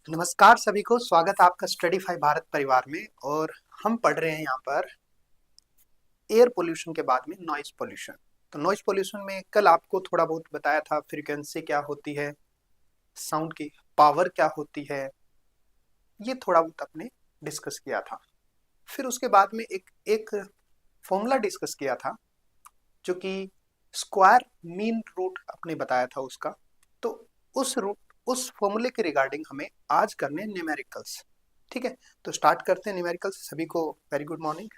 नमस्कार सभी को, स्वागत है आपका स्टडीफाई भारत परिवार में। और हम पढ़ रहे हैं यहाँ पर एयर पोल्यूशन के बाद में नॉइज पोल्यूशन। तो नॉइज पोल्यूशन में कल आपको थोड़ा बहुत बताया था, फ्रीक्वेंसी क्या होती है, साउंड की पावर क्या होती है, ये थोड़ा बहुत आपने डिस्कस किया था। फिर उसके बाद में एक एक फॉर्मूला डिस्कस किया था जो कि स्क्वायर मीन रूट आपने बताया था उसका। तो उस फॉर्मूले के रिगार्डिंग हमें आज करने न्यूमेरिकल्स। ठीक है, तो स्टार्ट करते हैं न्यूमेरिकल्स। सभी को वेरी गुड मॉर्निंग।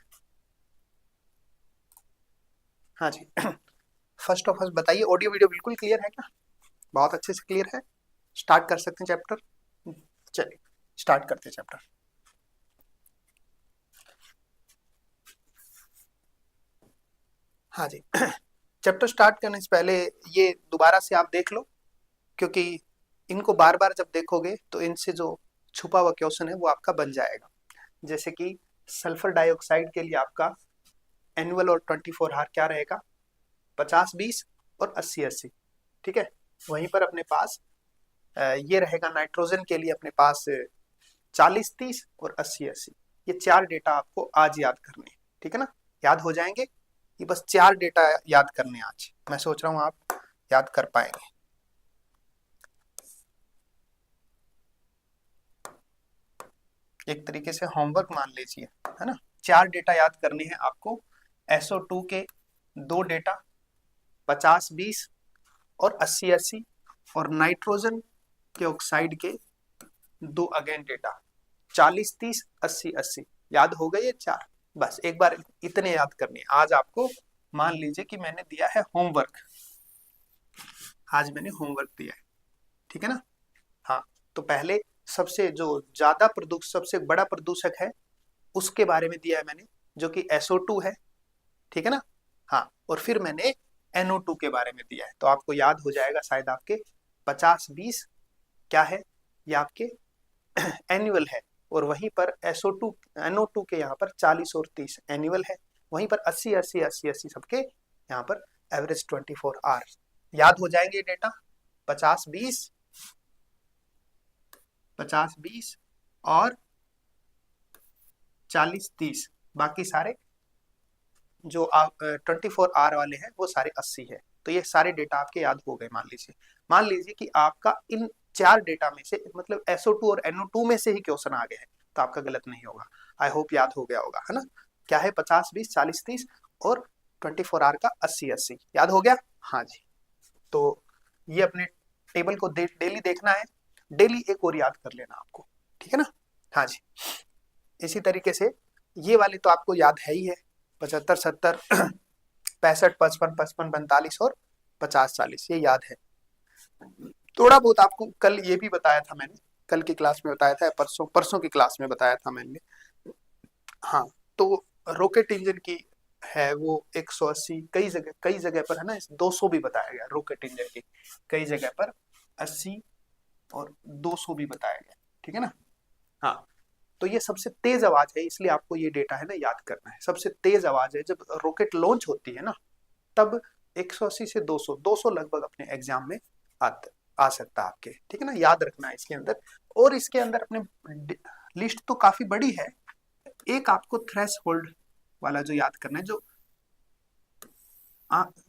हाँ जी। फर्स्ट ऑफ ऑल बताइए, ऑडियो वीडियो बिल्कुल क्लियर है क्या? बहुत अच्छे से क्लियर है। स्टार्ट कर सकते हैं चैप्टर। चलिए स्टार्ट करते हैं चैप्टर। हाँ जी। चैप्टर स्टार्ट करने से पहले ये दोबारा से आप देख लो, क्योंकि इनको बार बार जब देखोगे तो इनसे जो छुपा हुआ क्वेश्चन है वो आपका बन जाएगा। जैसे कि सल्फर डाइऑक्साइड के लिए आपका एनुअल और 24 आवर क्या रहेगा? 50-20 और 80-80। ठीक है, वहीं पर अपने पास ये रहेगा नाइट्रोजन के लिए अपने पास 40-30 और 80-80। ये चार डेटा आपको आज याद करने हैं। ठीक है ना, याद हो जाएंगे। ये बस चार डेटा याद करने आज मैं सोच रहा हूँ आप याद कर पाएंगे। एक तरीके से होमवर्क मान लीजिए, है ना। चार डेटा याद करने हैं आपको। SO2 के दो डेटा 50-20 और 80-80, और नाइट्रोजन के ऑक्साइड के दो अगेन डेटा 40-30 80-80। याद हो गए ये चार? बस एक बार इतने याद करने हैं आज आपको। मान लीजिए कि मैंने दिया है होमवर्क, आज मैंने होमवर्क दिया है। ठीक है ना। हाँ, तो पहले सबसे जो ज्यादा प्रदूषक, सबसे बड़ा प्रदूषक है उसके बारे में दिया है मैंने, जो कि SO2 है। ठीक है ना। हाँ, और फिर मैंने NO2 के बारे में दिया है। तो आपको याद हो जाएगा शायद आपके 50-20 क्या है, ये आपके एनुअल है। और वहीं पर SO2 NO2 के यहाँ पर 40 और 30 एनुअल है। वहीं पर 80-80-80-80 सबके यहाँ पर एवरेज 24 आवर। याद हो जाएंगे डेटा। 50-20 50-20 और 40-30, बाकी सारे जो 24 आवर वाले हैं वो सारे 80 है। तो ये सारे डेटा आपके याद हो गए। मान लीजिए कि आपका इन चार डेटा में से, मतलब SO2 और NO2 में से ही क्वेश्चन आ गए हैं, तो आपका गलत नहीं होगा। आई होप याद हो गया होगा, है ना। क्या है? 50-20 40-30 और 24 आवर का 80-80। याद हो गया? हाँ जी। तो ये अपने टेबल को डेली देखना है। डेली एक और याद कर लेना आपको। ठीक है ना। हाँ जी। इसी तरीके से ये वाले तो आपको याद है ही है, 75-70 65-55 55-45 और 50-40, ये याद है। थोड़ा बहुत आपको कल ये भी बताया था मैंने, कल की क्लास में बताया था, परसों परसों की क्लास में बताया था मैंने। हाँ, तो रॉकेट इंजन की है वो 180, कई जगह पर है ना, 200 भी बताया गया रॉकेट इंजन की। कई जगह पर 80 और 200 भी बताया गया। ठीक है ना। हाँ, तो ये सबसे तेज आवाज है, इसलिए आपको ये डेटा है ना याद करना है। सबसे तेज आवाज है जब रॉकेट लॉन्च होती है ना, तब 180 से 200 200 लगभग अपने एग्जाम में आ सकता है आपके। ठीक है ना, याद रखना है इसके अंदर। और इसके अंदर अपने लिस्ट तो काफी बड़ी है। एक आपको थ्रेश होल्ड वाला जो याद करना है, जो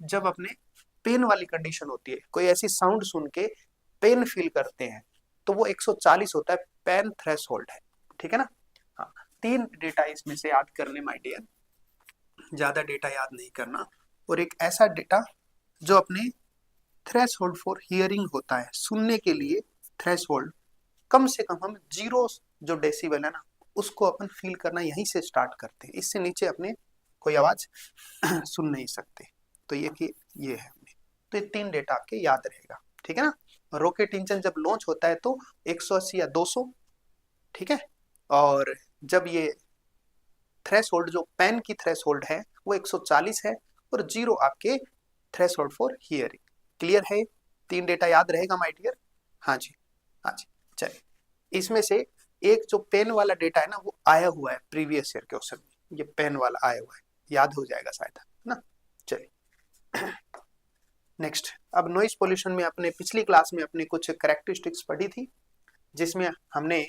जब अपने पेन वाली कंडीशन होती है, कोई ऐसी साउंड सुन के पेन फील करते हैं, तो वो 140 होता है, पेन थ्रेश होल्ड है। ठीक है ना। हाँ, तीन डेटा इसमें से याद करने माय डियर, ज्यादा डेटा याद नहीं करना। और एक ऐसा डेटा जो अपने थ्रेश होल्ड फॉर हियरिंग होता है, सुनने के लिए थ्रेश होल्ड कम से कम हम 0 जो डेसिबल है ना, उसको अपन फील करना यहीं से स्टार्ट करते हैं। इससे नीचे अपने कोई आवाज सुन नहीं सकते। तो ये कि ये है अपने, तो ये तीन डेटा आपके याद रहेगा। ठीक है ना। रॉकेट इंजन जब लॉन्च होता है तो 180 या 200। ठीक है। और जब ये थ्रेश होल्ड, जो पेन की थ्रेश होल्ड है, वो 140 है। और 0 आपके threshold for hearing. Clear है? तीन डेटा याद रहेगा माय डियर। हाँ जी। हाँ जी। चलिए, इसमें से एक जो पेन वाला डेटा है ना, वो आया हुआ है प्रीवियस ईयर क्वेश्चन में। ये पेन वाला आया हुआ है, याद हो जाएगा शायद, है ना। चलिए नेक्स्ट। अब नॉइज पोल्यूशन में अपने पिछली क्लास में अपने कुछ कैरेक्टरिस्टिक्स पढ़ी थी, जिसमें हमने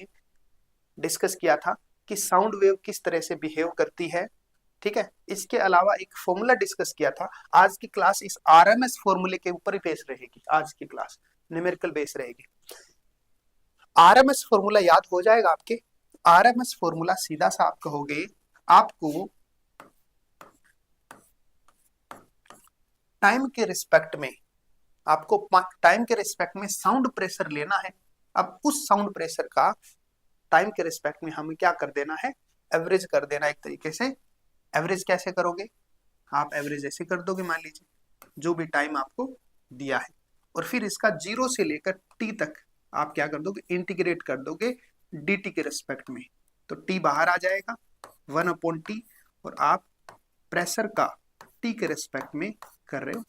डिस्कस किया था कि साउंड वेव किस तरह से बिहेव करती है। ठीक है, इसके अलावा एक फॉर्मूला डिस्कस किया था। आज की क्लास इस आरएमएस फॉर्मूले के ऊपर ही बेस रहेगी, आज की क्लास न्यूमेरिकल बेस रहेगी। आरएमएस फॉर्मूला याद हो जाएगा आपके। आरएमएस फॉर्मूला सीधा सा आप कहोगे, आपको टाइम के रिस्पेक्ट में, आपको टाइम के रिस्पेक्ट में साउंड प्रेशर लेना है। अब उस साउंड प्रेशर का टाइम के रिस्पेक्ट में हमें क्या कर देना है, एवरेज कर देना। एक तरीके से एवरेज कैसे करोगे, आप एवरेज ऐसे कर दोगे, मान लीजिए जो भी टाइम आपको दिया है, और फिर इसका 0 से लेकर टी तक आप क्या कर दोगे, इंटीग्रेट कर दोगे dt के रिस्पेक्ट में। तो t बाहर आ जाएगा 1/t, और आप प्रेशर का t के रिस्पेक्ट में कर रहे हो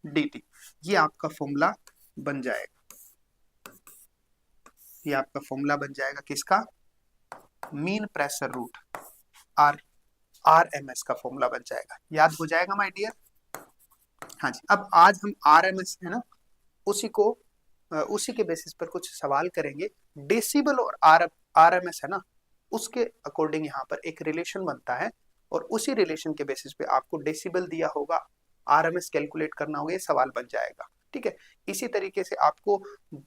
dt। ये आपका फॉर्मूला बन जाएगा, ये आपका फॉर्मूला बन जाएगा किसका, मीन प्रेशर रूट आरएमएस का फॉर्मूला बन जाएगा। याद हो जाएगा माय डियर। हाँ जी, अब आज हम आरएमएस है ना, उसी के बेसिस पर कुछ सवाल करेंगे। डेसिबल और आरएमएस है ना, उसके अकॉर्डिंग यहाँ पर एक रिलेशन बनता है, और उसी रिलेशन के बेसिस पे आपको डेसिबल दिया होगा, आरएमएस कैलकुलेट करना होगा, ये सवाल बन जाएगा। ठीक है, इसी तरीके से आपको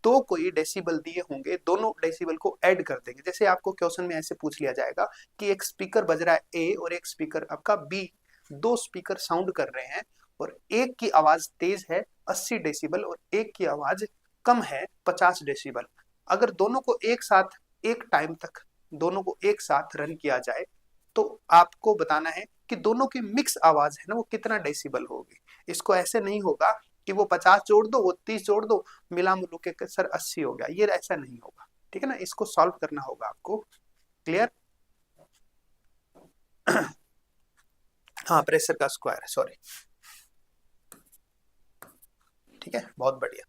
दो कोई डेसिबल दिए होंगे, दोनों डेसिबल को ऐड कर देंगे। जैसे आपको क्वेश्चन में ऐसे पूछ लिया जाएगा कि एक स्पीकर बज रहा है ए और एक स्पीकर आपका बी, दो स्पीकर साउंड कर रहे हैं, और एक की आवाज तेज है 80 डेसिबल और एक की आवाज कम है 50 डेसिबल। अगर दोनों को एक साथ एक टाइम तक दोनों को एक साथ रन किया जाए, तो आपको बताना है कि दोनों की मिक्स आवाज है ना वो कितना डेसिबल होगी। इसको ऐसे नहीं होगा कि वो 50 जोड़ दो, वो 30 जोड़ दो, मिला मिलू के सर 80 हो गया, ये ऐसा नहीं होगा। ठीक है ना, इसको सॉल्व करना होगा आपको। क्लियर? हाँ, प्रेशर का स्क्वायर, सॉरी। ठीक है, बहुत बढ़िया।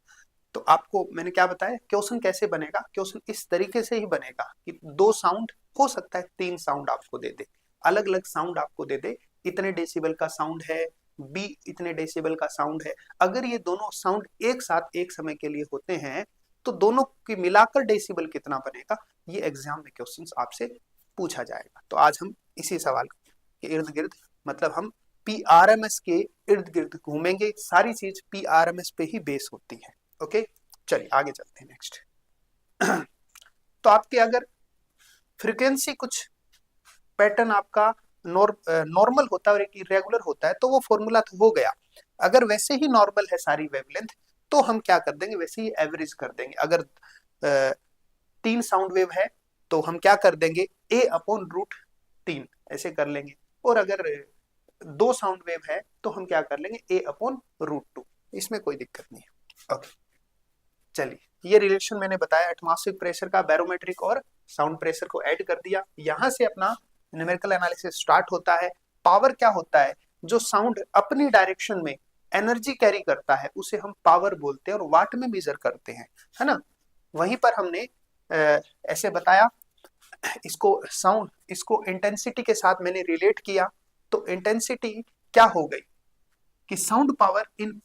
तो आपको मैंने क्या बताया, क्वेश्चन कैसे बनेगा, क्वेश्चन इस तरीके से ही बनेगा कि दो साउंड, हो सकता है 3 साउंड आपको दे दे, अलग अलग साउंड आपको दे दे, इतने डेसिबल का साउंड है, बी इतने डेसिबल का साउंड है। अगर ये दोनों साउंड एक साथ एक समय के लिए होते हैं, तो दोनों की मिलाकर डेसिबल कितना बनेगा, ये एग्जाम में क्वेश्चन आपसे पूछा जाएगा। तो आज हम इसी सवाल के इर्द गिर्द, मतलब हम पीआरएमएस के इर्द गिर्द घूमेंगे। सारी चीज पीआरएमएस पे ही बेस होती है। ओके, चलिए आगे चलते हैं नेक्स्ट। तो आपके अगर फ्रीक्वेंसी कुछ पैटर्न आपका नॉर्मल होता है और एक इरेगुलर होता है, तो वो फॉर्मूला तो हो गया। अगर वैसे ही नॉर्मल है सारी वेवलेंथ, तो हम क्या कर देंगे, वैसे ही एवरेज कर देंगे। अगर 3 साउंड वेव है तो हम क्या कर देंगे, a/√3 ऐसे कर लेंगे। और अगर 2 साउंड वेव है तो हम क्या कर लेंगे, a/√2। इसमें कोई दिक्कत नहीं है। ओके, चलिए, ये रिलेशन मैंने बताया एटमॉस्फेरिक प्रेशर का, बैरोमेट्रिक और साउंड प्रेशर को ऐड कर दिया। यहां से अपना न्यूमेरिकल एनालिसिस स्टार्ट होता है। पावर क्या होता है, जो साउंड अपनी डायरेक्शन में एनर्जी कैरी करता है उसे हम पावर बोलते हैं, और वाट में मेजर करते हैं, है ना। वहीं पर हमने ऐसे बताया, इसको इंटेंसिटी के साथ मैंने रिलेट किया। तो इंटेंसिटी क्या हो गई कि sound power in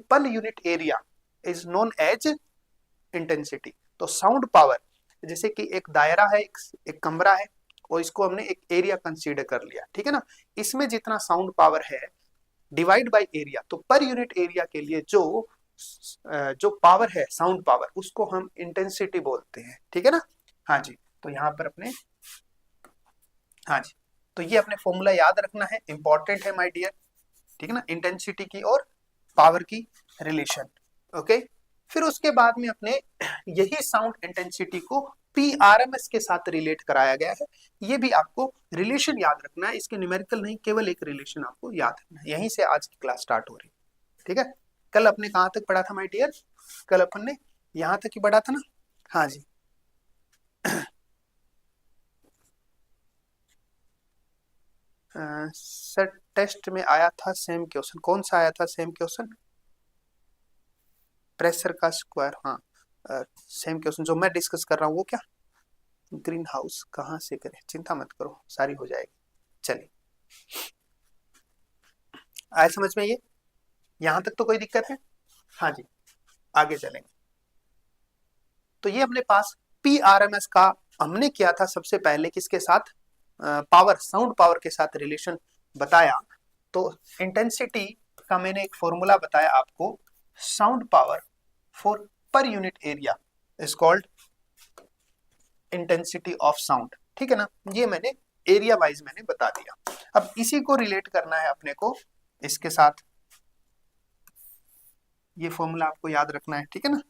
per unit area is known as intensity. तो साउंड पावर, जैसे कि एक दायरा है, एक कमरा है, और इसको हमने एक एरिया कंसीडर कर लिया, ठीक है ना। इसमें जितना साउंड पावर है डिवाइड बाय एरिया, तो पर यूनिट एरिया के लिए जो पावर है साउंड पावर, उसको हम इंटेंसिटी बोलते हैं, ठीक है ना। हाँ जी, तो यहाँ पर अपने, हाँ जी, तो ये अपने फॉर्मूला याद रखना है, इंपॉर्टेंट है माय डियर। ठीक है ना, इंटेंसिटी की और पावर की रिलेशन। ओके, फिर उसके बाद में अपने यही साउंड इंटेंसिटी को पीआरएमएस के साथ रिलेट कराया गया है। ये भी आपको रिलेशन याद रखना है, इसके न्यूमेरिकल नहीं, केवल एक रिलेशन आपको याद रखना है। यहीं से आज की क्लास स्टार्ट हो रही है। ठीक है, कल अपने कहाँ तक पढ़ा था माय डियर, कल अपन ने यहाँ तक ही पढ़ा था ना। हाँ जी, सर टेस्ट में आया था सेम क्वेश्चन, कौन सा आया था सेम क्वेश्चन, प्रेशर का स्क्वायर। हाँ, सेम क्वेश्चन जो मैं डिस्कस कर रहा हूँ वो क्या, ग्रीन हाउस कहाँ से करें, चिंता मत करो सारी हो जाएगी। चलिए, आए समझ में ये, यहां तक तो कोई दिक्कत है। हाँ जी, आगे चलेंगे। तो ये अपने पास PRMS का हमने किया था सबसे पहले किसके साथ, पावर, साउंड पावर के साथ रिलेशन बताया। तो इंटेंसिटी का मैंने एक फॉर्मूला बताया आपको, साउंड पावर फॉर पर unit area is called intensity of sound, ठीक है ना। ये मैंने एरिया वाइज मैंने बता दिया। अब इसी को रिलेट करना है अपने को इसके साथ, ये फॉर्मूला आपको याद रखना है, ठीक है ना।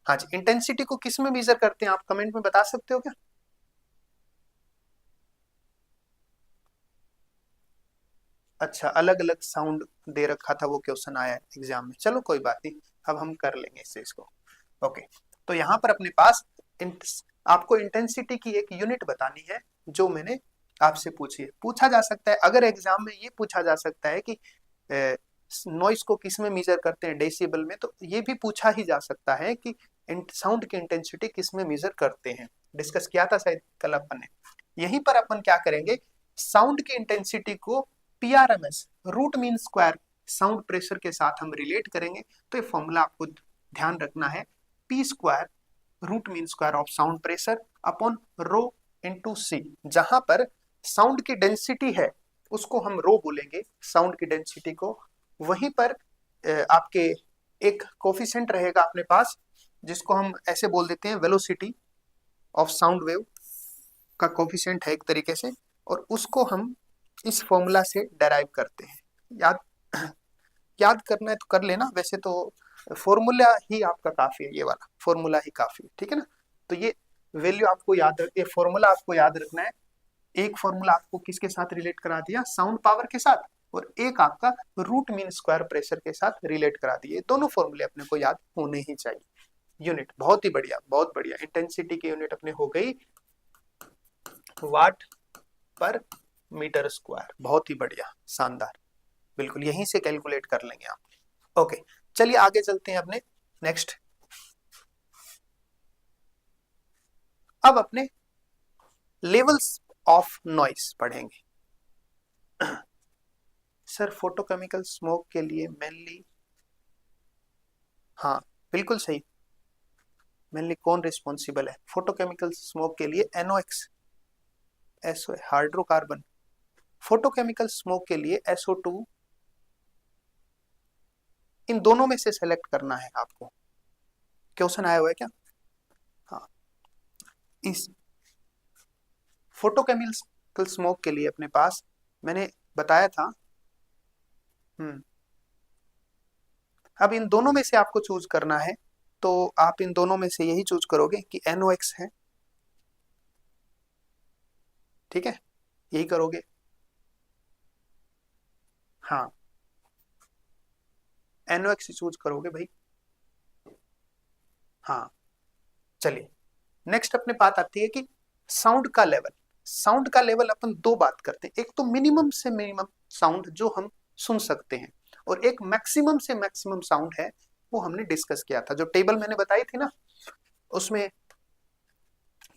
हाँ जी, इंटेंसिटी को किस में मेजर करते हैं आप कमेंट में बता सकते हो क्या? अच्छा, अलग अलग साउंड दे रखा था, वो क्वेश्चन आया एग्जाम में, चलो कोई बात नहीं, अब हम कर लेंगे इससे इसको। ओके, तो यहाँ पर अपने पास आपको इंटेंसिटी की एक यूनिट बतानी है जो मैंने आपसे पूछी है। पूछा जा सकता है अगर एग्जाम में, ये पूछा जा सकता है कि नॉइस को किस में मेजर करते हैं, डेसिबल में, तो ये भी पूछा ही जा सकता है कि साउंड की इंटेंसिटी किस में मेजर करते हैं। डिस्कस किया था शायद कल अपन ने। यहीं पर अपन क्या करेंगे, साउंड की इंटेंसिटी को PRMS, root mean square sound pressure के साथ हम रिलेट करेंगे। तो ये फॉर्मूला आपको ध्यान रखना है, P square root mean square of sound pressure upon rho into C. जहां पर साउंड की डेंसिटी है उसको हम रो बोलेंगे, साउंड की डेंसिटी को। वहीं पर आपके एक कोफिशिएंट रहेगा अपने पास जिसको हम ऐसे बोल देते हैं वेलोसिटी ऑफ साउंड वेव का कोफिशिएंट है एक तरीके से, और उसको हम इस फॉर्मूला से डेराइव करते हैं। याद करना है तो कर लेना, वैसे तो फॉर्मूला ही आपका काफी है, ये वाला फॉर्मूला ही काफी है, ठीक है ना। तो ये वैल्यू आपको याद ये फॉर्मूला आपको याद रखना है। एक फॉर्मूला आपको किसके साथ रिलेट करा दिया, साउंड पावर के साथ, और एक आपका रूट मीन स्क्वायर प्रेशर के साथ रिलेट करा दिए। दोनों फॉर्मूले अपने को याद होने ही चाहिए। यूनिट बहुत ही बढ़िया, बहुत बढ़िया। इंटेंसिटी की यूनिट अपने हो गई वाट पर मीटर स्क्वायर, बहुत ही बढ़िया, शानदार, बिल्कुल यहीं से कैलकुलेट कर लेंगे आप। ओके, चलिए आगे चलते हैं अपने नेक्स्ट। अब अपने लेवल्स ऑफ नॉइस पढ़ेंगे। सर फोटोकेमिकल स्मोक के लिए मेनली, हाँ बिल्कुल सही, मेनली कौन रिस्पॉन्सिबल है फोटोकेमिकल स्मोक के लिए? NOx, SO hydrocarbon. Photochemical smoke के लिए SO2। इन दोनों में से सेलेक्ट करना है आपको। क्वेश्चन आया हुआ है क्या? हाँ, इस फोटोकेमिकल स्मोक के लिए अपने पास मैंने बताया था। अब इन दोनों में से आपको चूज करना है, तो आप इन दोनों में से यही चूज करोगे कि NOx है, ठीक है, यही करोगे। हाँ, NOx चूज करोगे भाई। हाँ, चलिए नेक्स्ट अपने बात आती है कि साउंड का लेवल। साउंड का लेवल अपन दो बात करते हैं, एक तो मिनिमम से मिनिमम साउंड जो हम सुन सकते हैं, और एक मैक्सिमम से मैक्सिमम साउंड है, वो हमने डिस्कस किया था। जो टेबल मैंने बताई थी ना, उसमें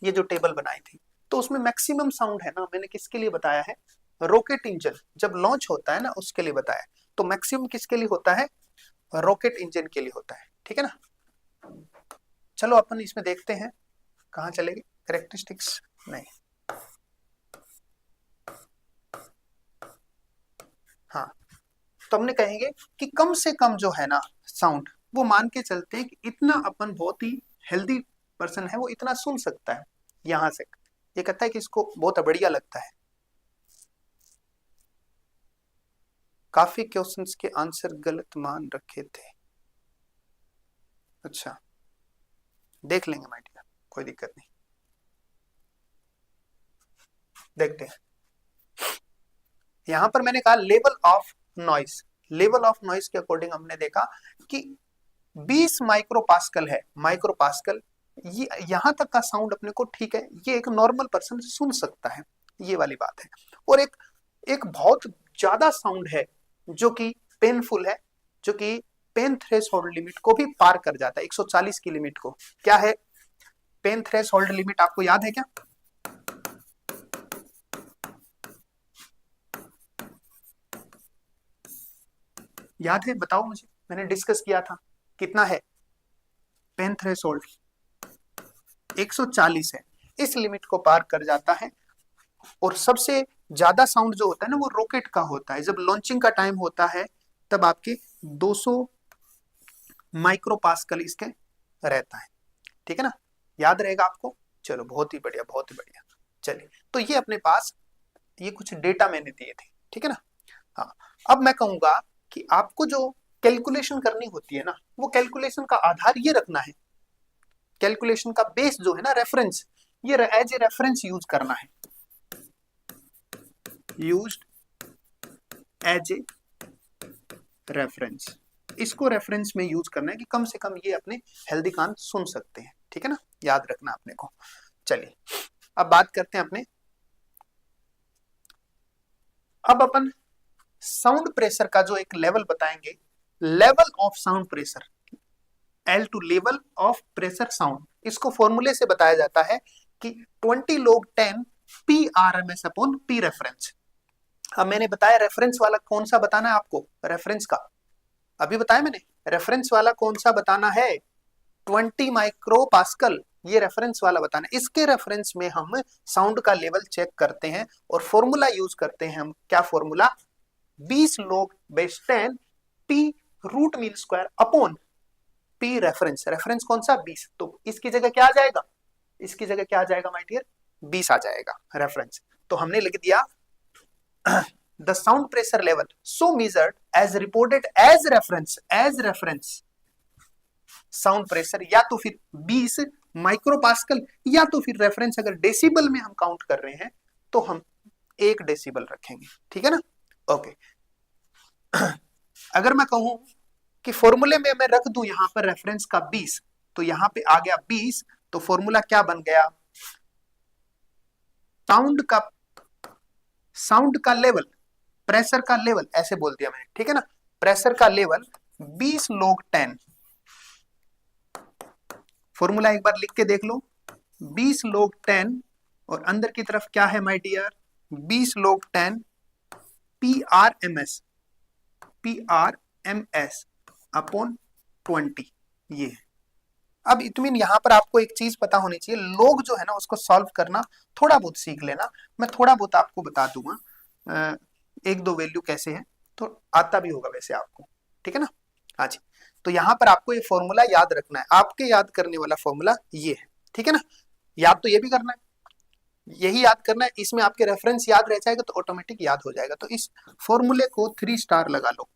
ये जो टेबल बनाई थी, तो उसमें मैक्सिमम साउंड है ना, मैंने किसके लिए बताया है, रॉकेट इंजन जब लॉन्च होता है ना उसके लिए बताया। तो मैक्सिमम किसके लिए होता है, रॉकेट इंजन के लिए होता है, ठीक है ना। चलो अपन इसमें देखते हैं कहाँ चलेगी, कैरेक्टरिस्टिक्स नहीं, हाँ, तो हमने कहेंगे कि कम से कम जो है ना साउंड, वो मान के चलते हैं कि इतना अपन बहुत ही हेल्दी पर्सन है वो इतना सुन सकता है यहां से। ये कहता है कि इसको बहुत बढ़िया लगता है। काफी क्वेश्चंस के आंसर गलत मान रखे थे। अच्छा, देख लेंगे माय डियर, कोई दिक्कत नहीं, देखते हैं। यहां पर मैंने कहा level of noise. Level of noise के अकॉर्डिंग हमने देखा कि 20 माइक्रोपास्कल है। माइक्रोपास्कल, ये यहां तक का साउंड अपने को ठीक है, ये एक नॉर्मल पर्सन सुन सकता है, ये वाली बात है। और एक एक बहुत ज्यादा साउंड है जो कि पेनफुल है, जो कि पेन थ्रेशोल्ड लिमिट को भी पार कर जाता है, 140 की लिमिट को। क्या है पेन थ्रेशोल्ड लिमिट, आपको याद है क्या? याद है, बताओ मुझे, मैंने डिस्कस किया था, कितना है पेन थ्रेशोल्ड? 140 है, इस लिमिट को पार कर जाता है। और सबसे ज्यादा साउंड जो होता है ना वो रॉकेट का होता है, जब लॉन्चिंग का टाइम होता है तब आपके 200 माइक्रोपास्कल इसके रहता है, ठीक है ना, याद रहेगा आपको। चलो बहुत ही बढ़िया, बहुत ही बढ़िया। चलिए, तो ये अपने पास ये कुछ डेटा मैंने दिए थे, ठीक है ना। हाँ, अब मैं कहूंगा कि आपको जो कैलकुलेशन करनी होती है ना, वो कैलकुलेशन का आधार ये रखना है, कैलकुलेशन का बेस जो है ना रेफरेंस, ये एज ए रेफरेंस यूज करना है, यूज्ड एज ए रेफरेंस। इसको रेफरेंस में यूज करना है कि कम से कम ये अपने हेल्दी कान सुन सकते हैं, ठीक है ना, याद रखना अपने को। चलिए, अब बात करते हैं अपने, अब अपन साउंड प्रेशर का जो एक लेवल बताएंगे, level of sound pressure, L two level of pressure sound, इसको फॉर्मूले से बताया जाता है कि 20 log 10 PRMS upon P reference. अब मैंने बताया रेफरेंस वाला कौन सा बताना है आपको, रेफरेंस का अभी बताया मैंने, रेफरेंस वाला कौन सा बताना है, 20 माइक्रो पास्कल, ये रेफरेंस वाला बताना है। इसके रेफरेंस में हम साउंड का लेवल चेक करते हैं और फॉर्मूला यूज करते हैं हम, क्या formula, 20 log 10 P root mean square upon P reference, reference कौन सा 20, तो इसकी जगह क्या आ जाएगा, इसकी जगह क्या आ जाएगा माय डियर, 20 आ जाएगा रेफरेंस। तो हमने लिख दिया the sound pressure level so measured as reported as reference sound pressure, या तो फिर 20 माइक्रोपास्कल, या तो फिर रेफरेंस अगर डेसिबल में हम काउंट कर रहे हैं तो हम 1 डेसिबल रखेंगे, ठीक है ना। ओके, अगर मैं कहूं कि फॉर्मूले में मैं रख दूं यहां पर रेफरेंस का 20, तो यहां पे आ गया 20, तो फॉर्मूला क्या बन गया, साउंड का लेवल, प्रेशर का लेवल, ऐसे बोल दिया मैंने, ठीक है ना, प्रेशर का लेवल 20 log 10, फॉर्मूला एक बार लिख के देख लो, 20 log 10 और अंदर की तरफ क्या है my dear, 20 log 10 PRMS upon 20, ये है। अब इतमीन यहां पर आपको एक चीज पता होनी चाहिए, लोग जो है ना उसको सॉल्व करना थोड़ा बहुत सीख लेना, मैं थोड़ा बहुत आपको बता दूंगा, एक दो वैल्यू कैसे है तो आता भी होगा वैसे आपको, ठीक है ना। हाँ जी, तो यहां पर आपको ये फॉर्मूला याद रखना है, आपके याद करने वाला फॉर्मूला ये है, ठीक है ना, याद तो ये भी करना है, यही याद करना है, इसमें आपके रेफरेंस याद रह जाएगा तो ऑटोमेटिक याद हो जाएगा। तो इस फॉर्मूले को 3 स्टार लगा लो,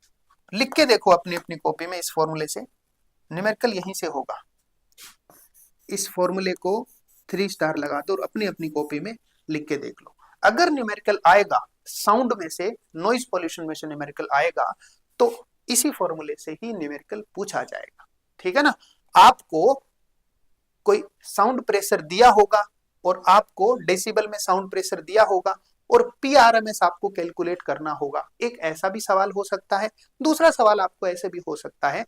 लिख के देखो अपनी अपनी कॉपी में, इस फॉर्मूले से न्यूमेरिकल यहीं से होगा, इस फॉर्मूले को 3 स्टार लगा दो और अपनी अपनी कॉपी में लिख के देख लो। अगर न्यूमेरिकल आएगा साउंड में से, नॉइज पॉल्यूशन में से न्यूमेरिकल आएगा तो इसी फॉर्मूले से ही न्यूमेरिकल पूछा जाएगा, ठीक है ना। आपको कोई साउंड प्रेशर दिया होगा और आपको डेसिबल में साउंड प्रेशर दिया होगा और पीआरएमएस आपको कैलकुलेट करना होगा, एक ऐसा भी सवाल हो सकता है। दूसरा सवाल आपको ऐसे भी हो सकता है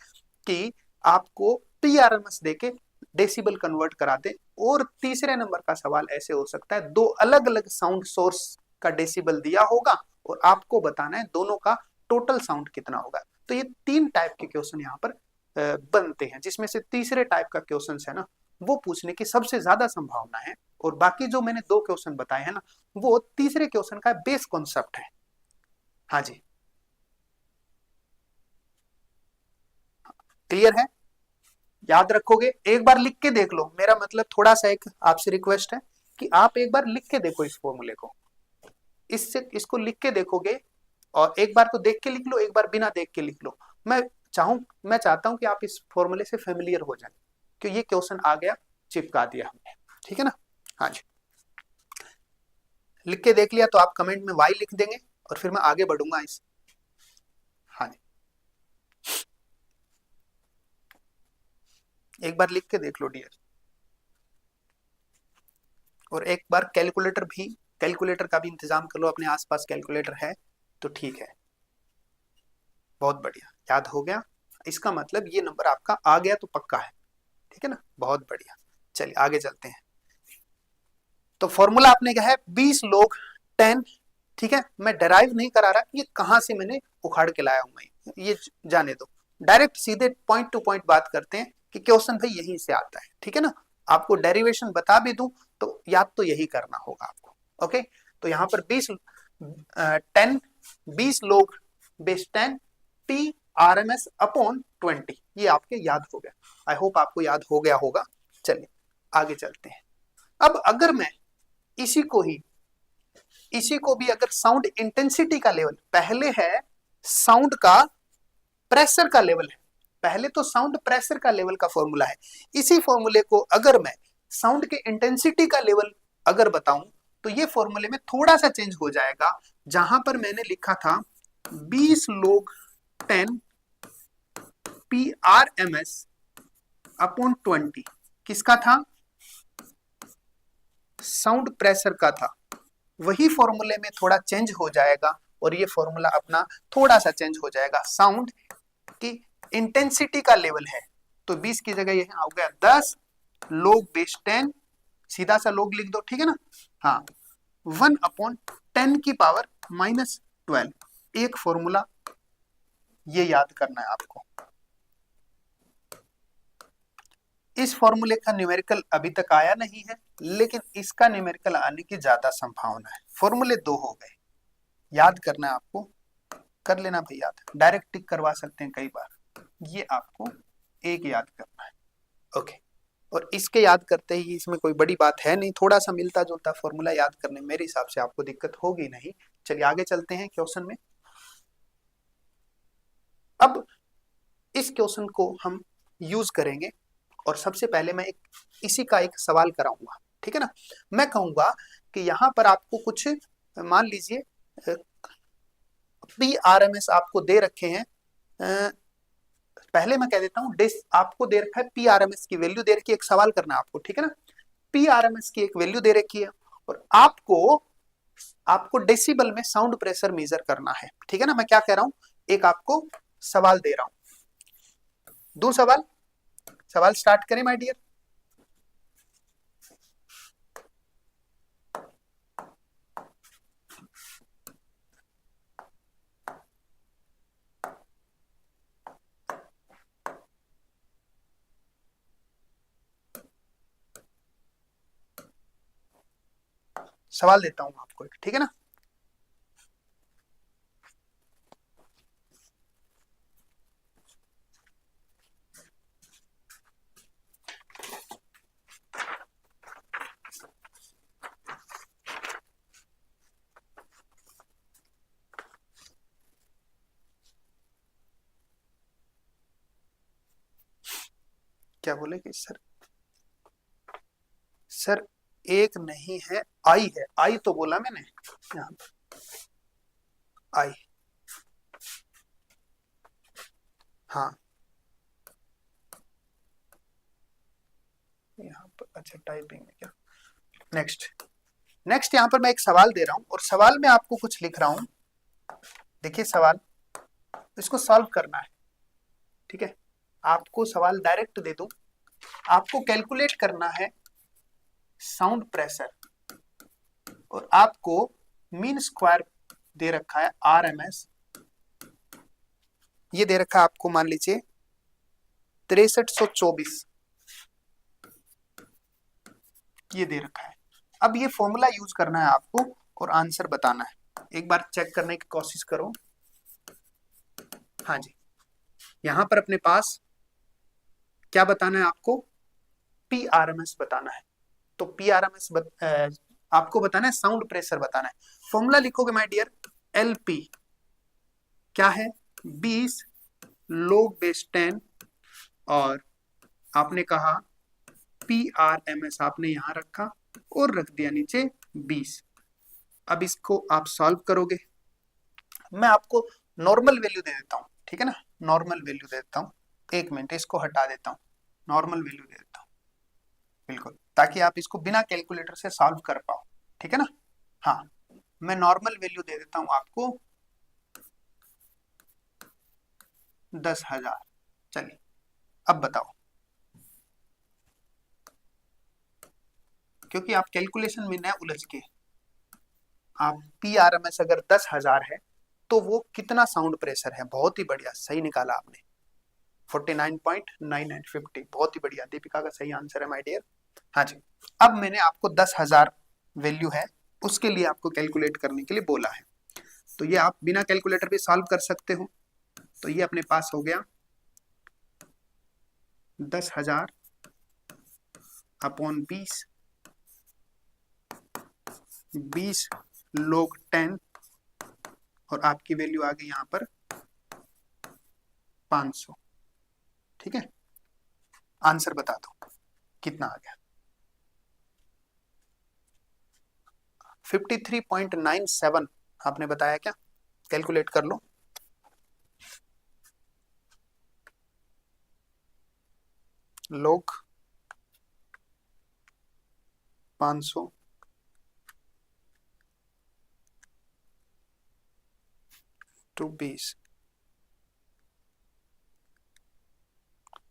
कि आपको पीआरएमएस देके डेसिबल कन्वर्ट करा दे, और तीसरे नंबर का सवाल ऐसे हो सकता है 2 अलग अलग साउंड सोर्स का डेसिबल दिया होगा और आपको बताना है दोनों का टोटल साउंड कितना होगा। तो ये 3 टाइप के क्वेश्चन यहाँ पर बनते हैं, जिसमें से तीसरे टाइप का क्वेश्चन है ना वो पूछने की सबसे ज्यादा संभावना है, और बाकी जो मैंने 2 क्वेश्चन बताए हैं ना वो तीसरे क्वेश्चन का बेस कॉन्सेप्ट है। हाँ जी, क्लियर है, याद रखोगे, एक बार लिख के देख लो, मेरा मतलब थोड़ा सा एक आपसे रिक्वेस्ट है कि आप एक बार लिख के देखो इस फॉर्मूले को, इससे इसको लिख के देखोगे, और एक बार तो देख के लिख लो, एक बार बिना देख के लिख लो। मैं चाहता हूं कि आप इस फॉर्मूले से फेमिलियर हो जाए, क्योंकि ये क्वेश्चन आ गया, चिपका दिया हमने, ठीक है ना। हाँ जी, लिख के देख लिया तो आप कमेंट में वाई लिख देंगे और फिर मैं आगे बढ़ूंगा इस, हाँ जी, एक बार लिख के देख लो डियर, और एक बार कैलकुलेटर का भी इंतजाम कर लो, अपने आसपास कैलकुलेटर है तो ठीक है, बहुत बढ़िया, याद हो गया, इसका मतलब ये नंबर आपका आ गया तो पक्का है, ठीक है ना, बहुत बढ़िया। चलिए आगे चलते हैं। तो फॉर्मूला आपने क्या है, 20 log 10, ठीक है, मैं डेराइव नहीं करा रहा ये कहां से मैंने उखाड़ के लाया हूं, मैं ये जाने दो, डायरेक्ट सीधे पॉइंट टू पॉइंट बात करते हैं कि क्वेश्चन भाई यहीं से आता है, ठीक है ना। आपको डेरिवेशन बता भी दूं तो याद तो यही करना होगा आपको। ओके, तो यहाँ पर 20 log base 10 P R M S upon 20, ये आपके याद हो गया। आई होप आपको याद हो गया होगा। चलिए आगे चलते हैं। अब अगर मैं इसी को भी अगर साउंड इंटेंसिटी का लेवल, पहले है साउंड का प्रेशर का लेवल है, पहले तो साउंड प्रेशर का लेवल का फॉर्मूला है, इसी फॉर्मूले को अगर मैं साउंड के इंटेंसिटी का लेवल अगर बताऊं तो ये फॉर्मूले में थोड़ा सा चेंज हो जाएगा। जहां पर मैंने लिखा था 20 log 10 P R M S upon 20, किसका था? साउंड प्रेशर का था। वही फॉर्मूले में थोड़ा चेंज हो जाएगा और ये फॉर्मूला अपना थोड़ा सा चेंज हो जाएगा। साउंड की इंटेंसिटी का लेवल है तो 20 की जगह ये हो गया 10 लोग बेस 10, सीधा सा लोग लिख दो, ठीक है ना। हाँ, 1/10 की पावर -12, एक फॉर्मूला ये याद करना है आपको। इस फॉर्मूले का न्यूमेरिकल अभी तक आया नहीं है, लेकिन इसका न्यूमेरिकल आने की ज्यादा संभावना है। फॉर्मूले 2 हो गए, याद करना है आपको, कर लेना भाई याद, डायरेक्ट टिक करवा सकते हैं कई बार, ये आपको एक याद करना है। ओके, और इसके याद करते ही इसमें कोई बड़ी बात है नहीं, थोड़ा सा मिलता जुलता फॉर्मूला याद करने मेरे हिसाब से आपको दिक्कत होगी नहीं। चलिए आगे चलते हैं क्वेश्चन में। अब इस क्वेश्चन को हम यूज करेंगे और सबसे पहले मैं इसी का एक सवाल कराऊंगा, ठीक है ना। मैं कहूंगा कि यहां पर आपको कुछ, मान लीजिए पी आर एम एस आपको दे रखे हैं, पहले मैं कह देता हूं आपको दे रखा है पी आर एम एस की वैल्यू दे रखी है, एक सवाल करना है आपको, ठीक है ना। पी आर एम एस की एक वैल्यू दे रखी है और आपको डेसिबल में साउंड प्रेशर मेजर करना है, ठीक है ना। मैं क्या कह रहा हूं, एक आपको सवाल दे रहा हूं, दो सवाल स्टार्ट करें माय डियर। सवाल देता हूं आपको, ठीक है ना। क्या बोले कि सर एक नहीं है, आई है, आई तो बोला मैंने यहाँ पर, आई, हाँ यहाँ पर, अच्छा टाइपिंग में क्या, नेक्स्ट यहाँ पर मैं एक सवाल दे रहा हूं और सवाल में आपको कुछ लिख रहा हूं। देखिए सवाल, इसको सॉल्व करना है, ठीक है। आपको सवाल डायरेक्ट दे दूं, आपको कैलकुलेट करना है साउंड प्रेशर और आपको मीन स्क्वायर दे रखा है आर एम एस, ये दे रखा है आपको, मान लीजिए 6324, ये दे रखा है। अब ये फॉर्मूला यूज करना है आपको और आंसर बताना है। एक बार चेक करने की कोशिश करो। हाँ जी, यहां पर अपने पास क्या बताना है आपको, पी आर एम एस बताना है। तो पी आर एम एस आपको बताना है, साउंड प्रेशर बताना है। फॉर्मूला लिखोगे माय डियर, एल पी क्या है, 20 लोग बेस 10 और आपने कहा पी आर एम एस आपने यहां रखा और रख दिया नीचे 20। अब इसको आप सॉल्व करोगे, मैं आपको नॉर्मल वैल्यू दे देता हूं, ठीक है ना, नॉर्मल वैल्यू दे देता हूं। एक मिनट इसको हटा देता हूं, नॉर्मल वैल्यू दे देता हूं, बिल्कुल, ताकि आप इसको बिना कैलकुलेटर से सॉल्व कर पाओ, ठीक है ना। हाँ, मैं नॉर्मल वैल्यू दे देता हूं आपको 10,000। चलिए अब बताओ, क्योंकि आप कैलकुलेशन में न उलझ के, आप पी आर एम एस अगर 10,000 है तो वो कितना साउंड प्रेशर है, बहुत ही बढ़िया, सही निकाला आपने, 49.9950, बहुत ही बढ़िया, दीपिका का सही आंसर है माय डियर। हाँ जी, अब मैंने आपको 10,000 वैल्यू है उसके लिए आपको कैलकुलेट करने के लिए बोला है, तो ये आप बिना कैलकुलेटर पे सॉल्व कर सकते हो। तो ये अपने पास हो गया 10,000 अपॉन 20, 20 log 10 और आपकी वैल्यू आ गई यहाँ पर 500। ठीक है, आंसर बता दो कितना आ गया। 53.97 आपने बताया क्या? कैलकुलेट कर लो। log 500 टू 20,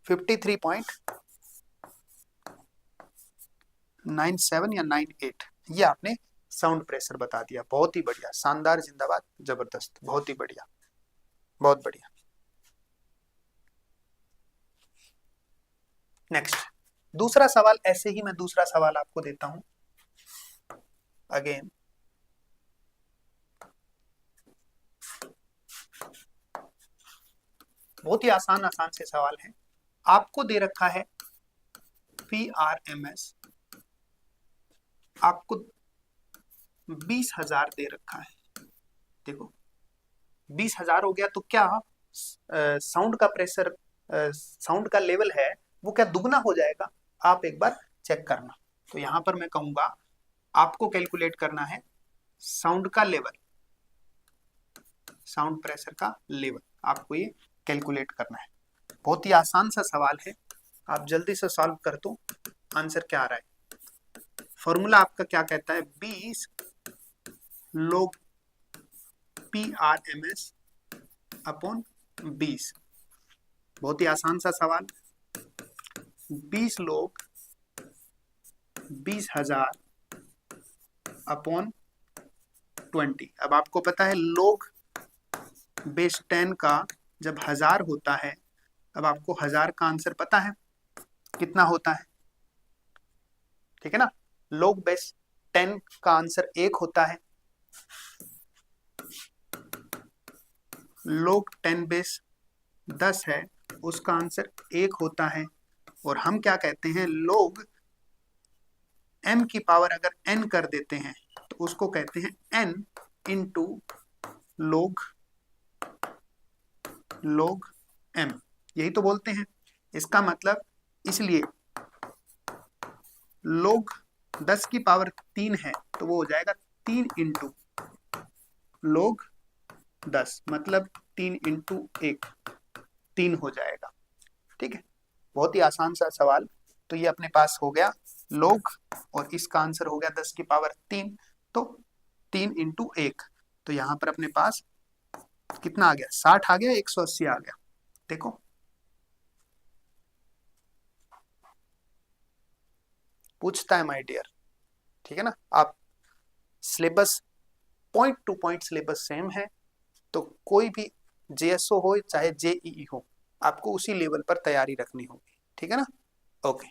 53.97 या 98, ये आपने साउंड प्रेशर बता दिया। बहुत ही बढ़िया, शानदार, जिंदाबाद, जबरदस्त, बहुत ही बढ़िया, बहुत बढ़िया। नेक्स्ट दूसरा सवाल, ऐसे ही मैं दूसरा सवाल आपको देता हूं अगेन। बहुत ही आसान आसान से सवाल है। आपको दे रखा है PRMS, आपको 20,000 दे रखा है। देखो 20,000 हो गया तो क्या साउंड का प्रेशर, साउंड का लेवल है वो क्या दुगना हो जाएगा? आप एक बार चेक करना। तो यहां पर मैं कहूंगा आपको कैलकुलेट करना है साउंड का लेवल, साउंड प्रेशर का लेवल आपको ये कैलकुलेट करना है। बहुत ही आसान सा सवाल है, आप जल्दी से सॉल्व कर दो। आंसर क्या आ रहा है? फॉर्मूला आपका क्या कहता है? 20 log PRMS अपॉन 20। बहुत ही आसान सा सवाल। 20 लोग 20,000 अपॉन 20। अब आपको पता है लोग बेस 10 का जब 1000 होता है, अब आपको 1000 का आंसर पता है कितना होता है? ठीक है ना, लोग बेस 10 का आंसर 1 होता है, लोग 10 बेस 10 है उसका आंसर 1 होता है। और हम क्या कहते हैं, लोग m की पावर अगर n कर देते हैं तो उसको कहते हैं n इंटू लोग m, यही तो बोलते हैं। इसका मतलब इसलिए लोग 10 की पावर 3 है तो वो हो जाएगा 3 इंटू लोग 10, मतलब 3 इंटू 1, 3 हो जाएगा। ठीक है, बहुत ही आसान सा सवाल। तो ये अपने पास हो गया लोग और इसका आंसर हो गया 10 की पावर 3, तो 3 इंटू 1, तो यहां पर अपने पास कितना आ गया? 60 आ गया, 180 आ गया। देखो पूछता है माय डियर, ठीक है ना। आप syllabus point two point syllabus same है, तो कोई भी जेएसओ हो चाहे जेईई हो, आपको उसी लेवल पर तैयारी रखनी होगी। ठीक है ना, ओके,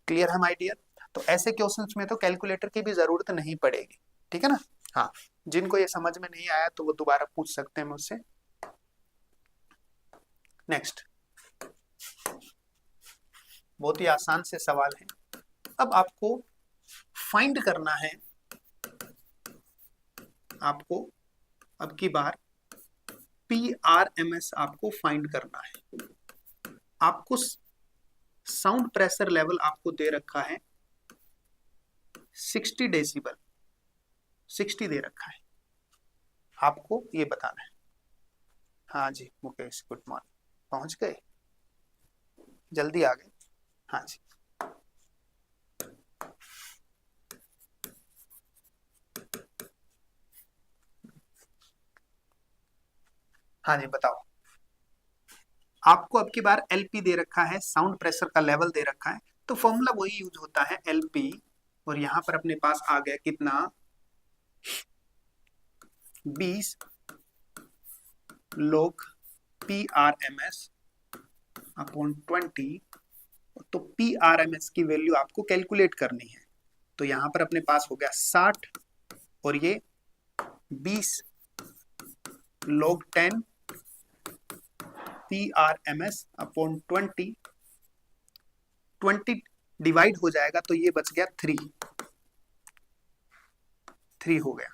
क्लियर है माय डियर। तो ऐसे क्वेश्चंस में तो कैलकुलेटर की भी जरूरत नहीं पड़ेगी। ठीक है ना। हाँ, जिनको ये समझ में नहीं आया तो वो दोबारा पूछ सकते हैं मुझसे। नेक्स्ट, बहुत ही आसान से सवाल है। अब आपको फाइंड करना है, आपको अब की बार PRMS आपको फाइंड करना है। आपको साउंड प्रेशर लेवल आपको दे रखा है 60 डेसिबल, 60 दे रखा है, आपको ये बताना है। हाँ जी मुकेश, गुड मॉर्निंग, पहुंच गए, जल्दी आ गए। हाँ जी, हाँ जी बताओ। आपको अब की बार एलपी दे रखा है, साउंड प्रेशर का लेवल दे रखा है, तो फॉर्मूला वही यूज होता है एलपी, और यहां पर अपने पास आ गया कितना? 20 log PRMS अपॉन 20 तो PRMS की वैल्यू आपको कैलकुलेट करनी है। तो यहां पर अपने पास हो गया 60 और ये 20 log 10 PRMS अपॉन 20 डिवाइड हो जाएगा तो ये बच गया 3 हो गया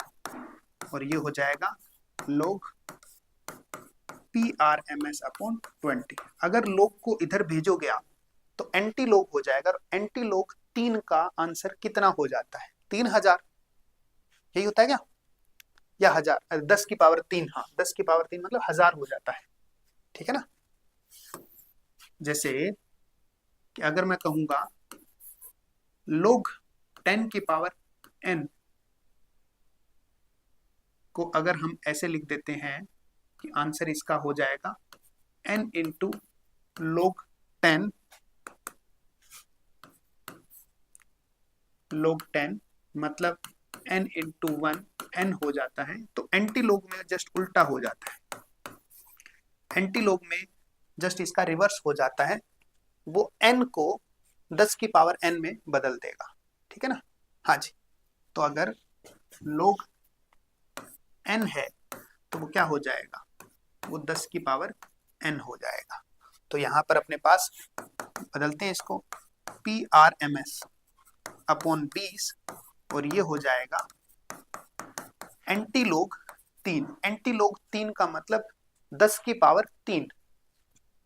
और ये हो जाएगा log PRMS अपॉन 20। अगर log को इधर भेजोगे आप तो एंटी log हो जाएगा और एंटी log 3 का आंसर कितना हो जाता है? 3000। यही होता है क्या? या 1000, 10 की पावर 3, हाँ 10 की पावर 3 मतलब 1000 हो जाता है। ठीक है ना? जैसे कि अगर मैं कहूंगा log 10 की पावर n को अगर हम ऐसे लिख देते हैं कि आंसर इसका हो जाएगा n इंटू log 10 मतलब n इंटू 1 n हो जाता है। तो एंटी log में जस्ट उल्टा हो जाता है, एंटी log में जस्ट इसका रिवर्स हो जाता है, वो n को 10 की पावर n में बदल देगा। ठीक है ना? हाँ जी। तो अगर log n है तो वो क्या हो जाएगा? वो 10 की पावर n हो जाएगा। तो यहां पर अपने पास बदलते हैं इसको PRMS अपॉन 20 और ये हो जाएगा एंटी log 3। एंटी log 3 का मतलब 10 की पावर 3,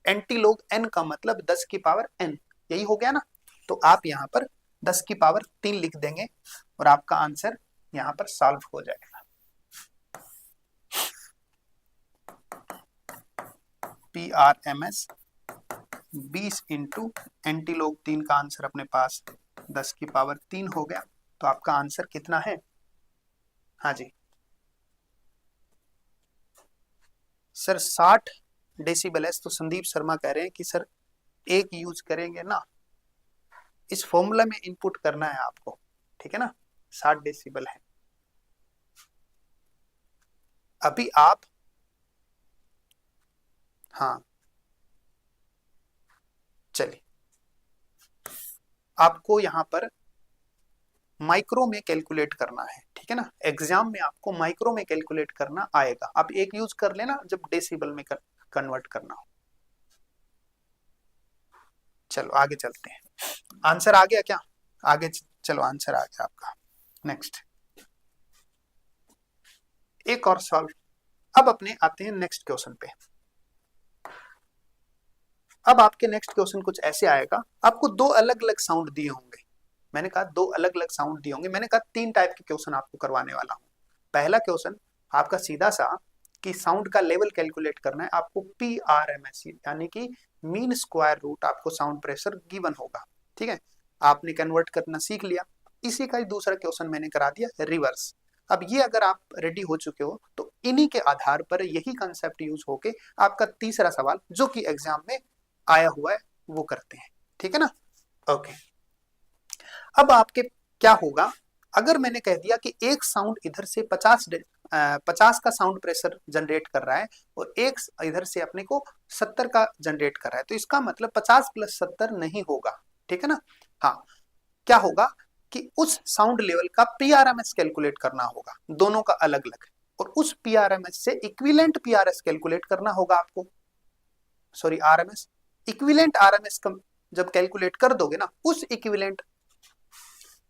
एंटी log n का मतलब 10 की पावर n। यही हो गया ना? तो आप यहाँ पर 10 की पावर 3 लिख देंगे और आपका आंसर यहाँ पर सॉल्व हो जाएगा। PRMS 20 इंटू एंटी log 3 का आंसर अपने पास 10 की पावर 3 हो गया। तो आपका आंसर कितना है? हाँ जी सर 60 डेसिबल है। तो संदीप शर्मा कह रहे हैं कि सर एक यूज करेंगे ना, इस फॉर्मूला में इनपुट करना है आपको। ठीक है ना? 60 डेसिबल है। अभी आप, हाँ चलिए, आपको यहां पर माइक्रो में कैलकुलेट करना है। ठीक है ना? एग्जाम में आपको माइक्रो में कैलकुलेट करना आएगा। आप एक यूज कर लेना जब डेसिबल में कन्वर्ट करना हो। चलो आगे चलते हैं। आंसर आ गया क्या? आगे चलो, आंसर आ गया आपका। नेक्स्ट एक और सॉल्व। अब अपने आते हैं नेक्स्ट क्वेश्चन पे। अब आपके नेक्स्ट क्वेश्चन कुछ ऐसे आएगा, आपको दो अलग अलग साउंड दिए होंगे। मैंने कहा दो अलग अलग साउंड दिए होंगे, मैंने कहा 3 टाइप के क्वेश्चन आपको करवाने वाला हूं। पहला क्वेश्चन आपका सीधा सा कि साउंड का लेवल कैलकुलेट करना है आपको, PRMS यानी कि मीन स्क्वायर रूट आपको साउंड प्रेशर गिवन होगा। ठीक है? आपने कन्वर्ट करना सीख लिया। इसी का ही दूसरा क्वेश्चन मैंने करा दिया रिवर्स। अब ये अगर आप रेडी हो चुके हो तो इन्हीं के आधार पर यही कंसेप्ट यूज होके आपका तीसरा सवाल जो कि एग्जाम में आया हुआ है वो करते हैं। ठीक है ना? ओके। अब आपके क्या होगा, अगर मैंने कह दिया कि एक साउंड इधर से 50 का साउंड प्रेशर जनरेट कर रहा है और एक इधर से अपने को 70 का जनरेट कर रहा है, तो इसका मतलब 50 प्लस 70 नहीं होगा। ठीक है ना? हाँ, क्या होगा कि उस साउंड लेवल का PRMS कैलकुलेट करना होगा, दोनों का अलग अलग, और उस PRMS से इक्विवेलेंट PRS कैलकुलेट करना होगा आपको। सॉरी, RMS, इक्विवेलेंट RMS जब कैलकुलेट कर दोगे ना, उस इक्विवेलेंट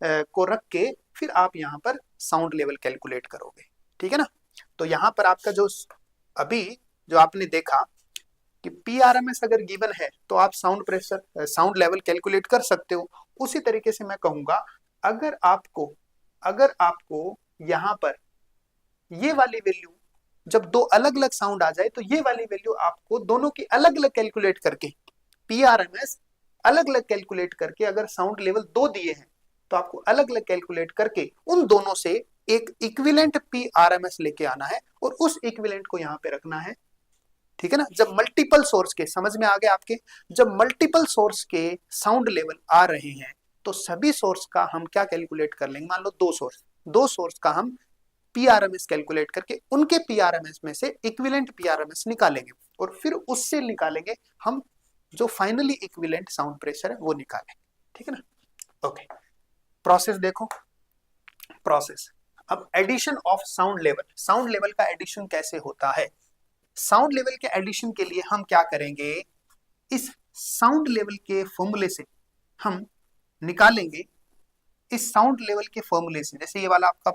को रख के फिर आप यहाँ पर साउंड लेवल कैलकुलेट करोगे। ठीक है ना? तो यहाँ पर आपका जो अभी जो आपने देखा कि PRMS अगर गिवन है तो आप sound pressure, sound level calculate कर सकते हो। उसी तरीके से मैं कहूंगा अगर आपको यहाँ पर ये वाली वैल्यू, जब दो अलग अलग साउंड आ जाए तो ये वाली वैल्यू आपको दोनों की अलग अलग कैलकुलेट करके, PRMS अलग अलग कैलकुलेट करके, अगर साउंड लेवल 2 दिए हैं तो आपको अलग अलग कैलकुलेट करके उन दोनों से एक इक्विवेलेंट PRMS लेके आना है और उस इक्विवेलेंट को यहाँ पे रखना है। ठीक है ना? जब मल्टीपल सोर्स के, समझ में आ गए आपके, जब मल्टीपल सोर्स के साउंड लेवल आ रहे हैं तो सभी सोर्स का हम क्या कैलकुलेट कर लेंगे। मान लो दो सोर्स का हम PRMS कैलकुलेट करके उनके PRMS में से इक्विवेलेंट PRMS निकालेंगे और फिर उससे निकालेंगे हम जो फाइनली इक्विवेलेंट साउंड प्रेशर है वो निकालें। ठीक है ना। ओके, प्रोसेस देखो। प्रोसेस, अब addition of sound level, sound level का एडिशन कैसे होता है। साउंड लेवल के एडिशन के लिए हम क्या करेंगे, इस साउंड लेवल के फॉर्मूले से हम निकालेंगे, इस साउंड लेवल के फॉर्मूले से, जैसे ये वाला आपका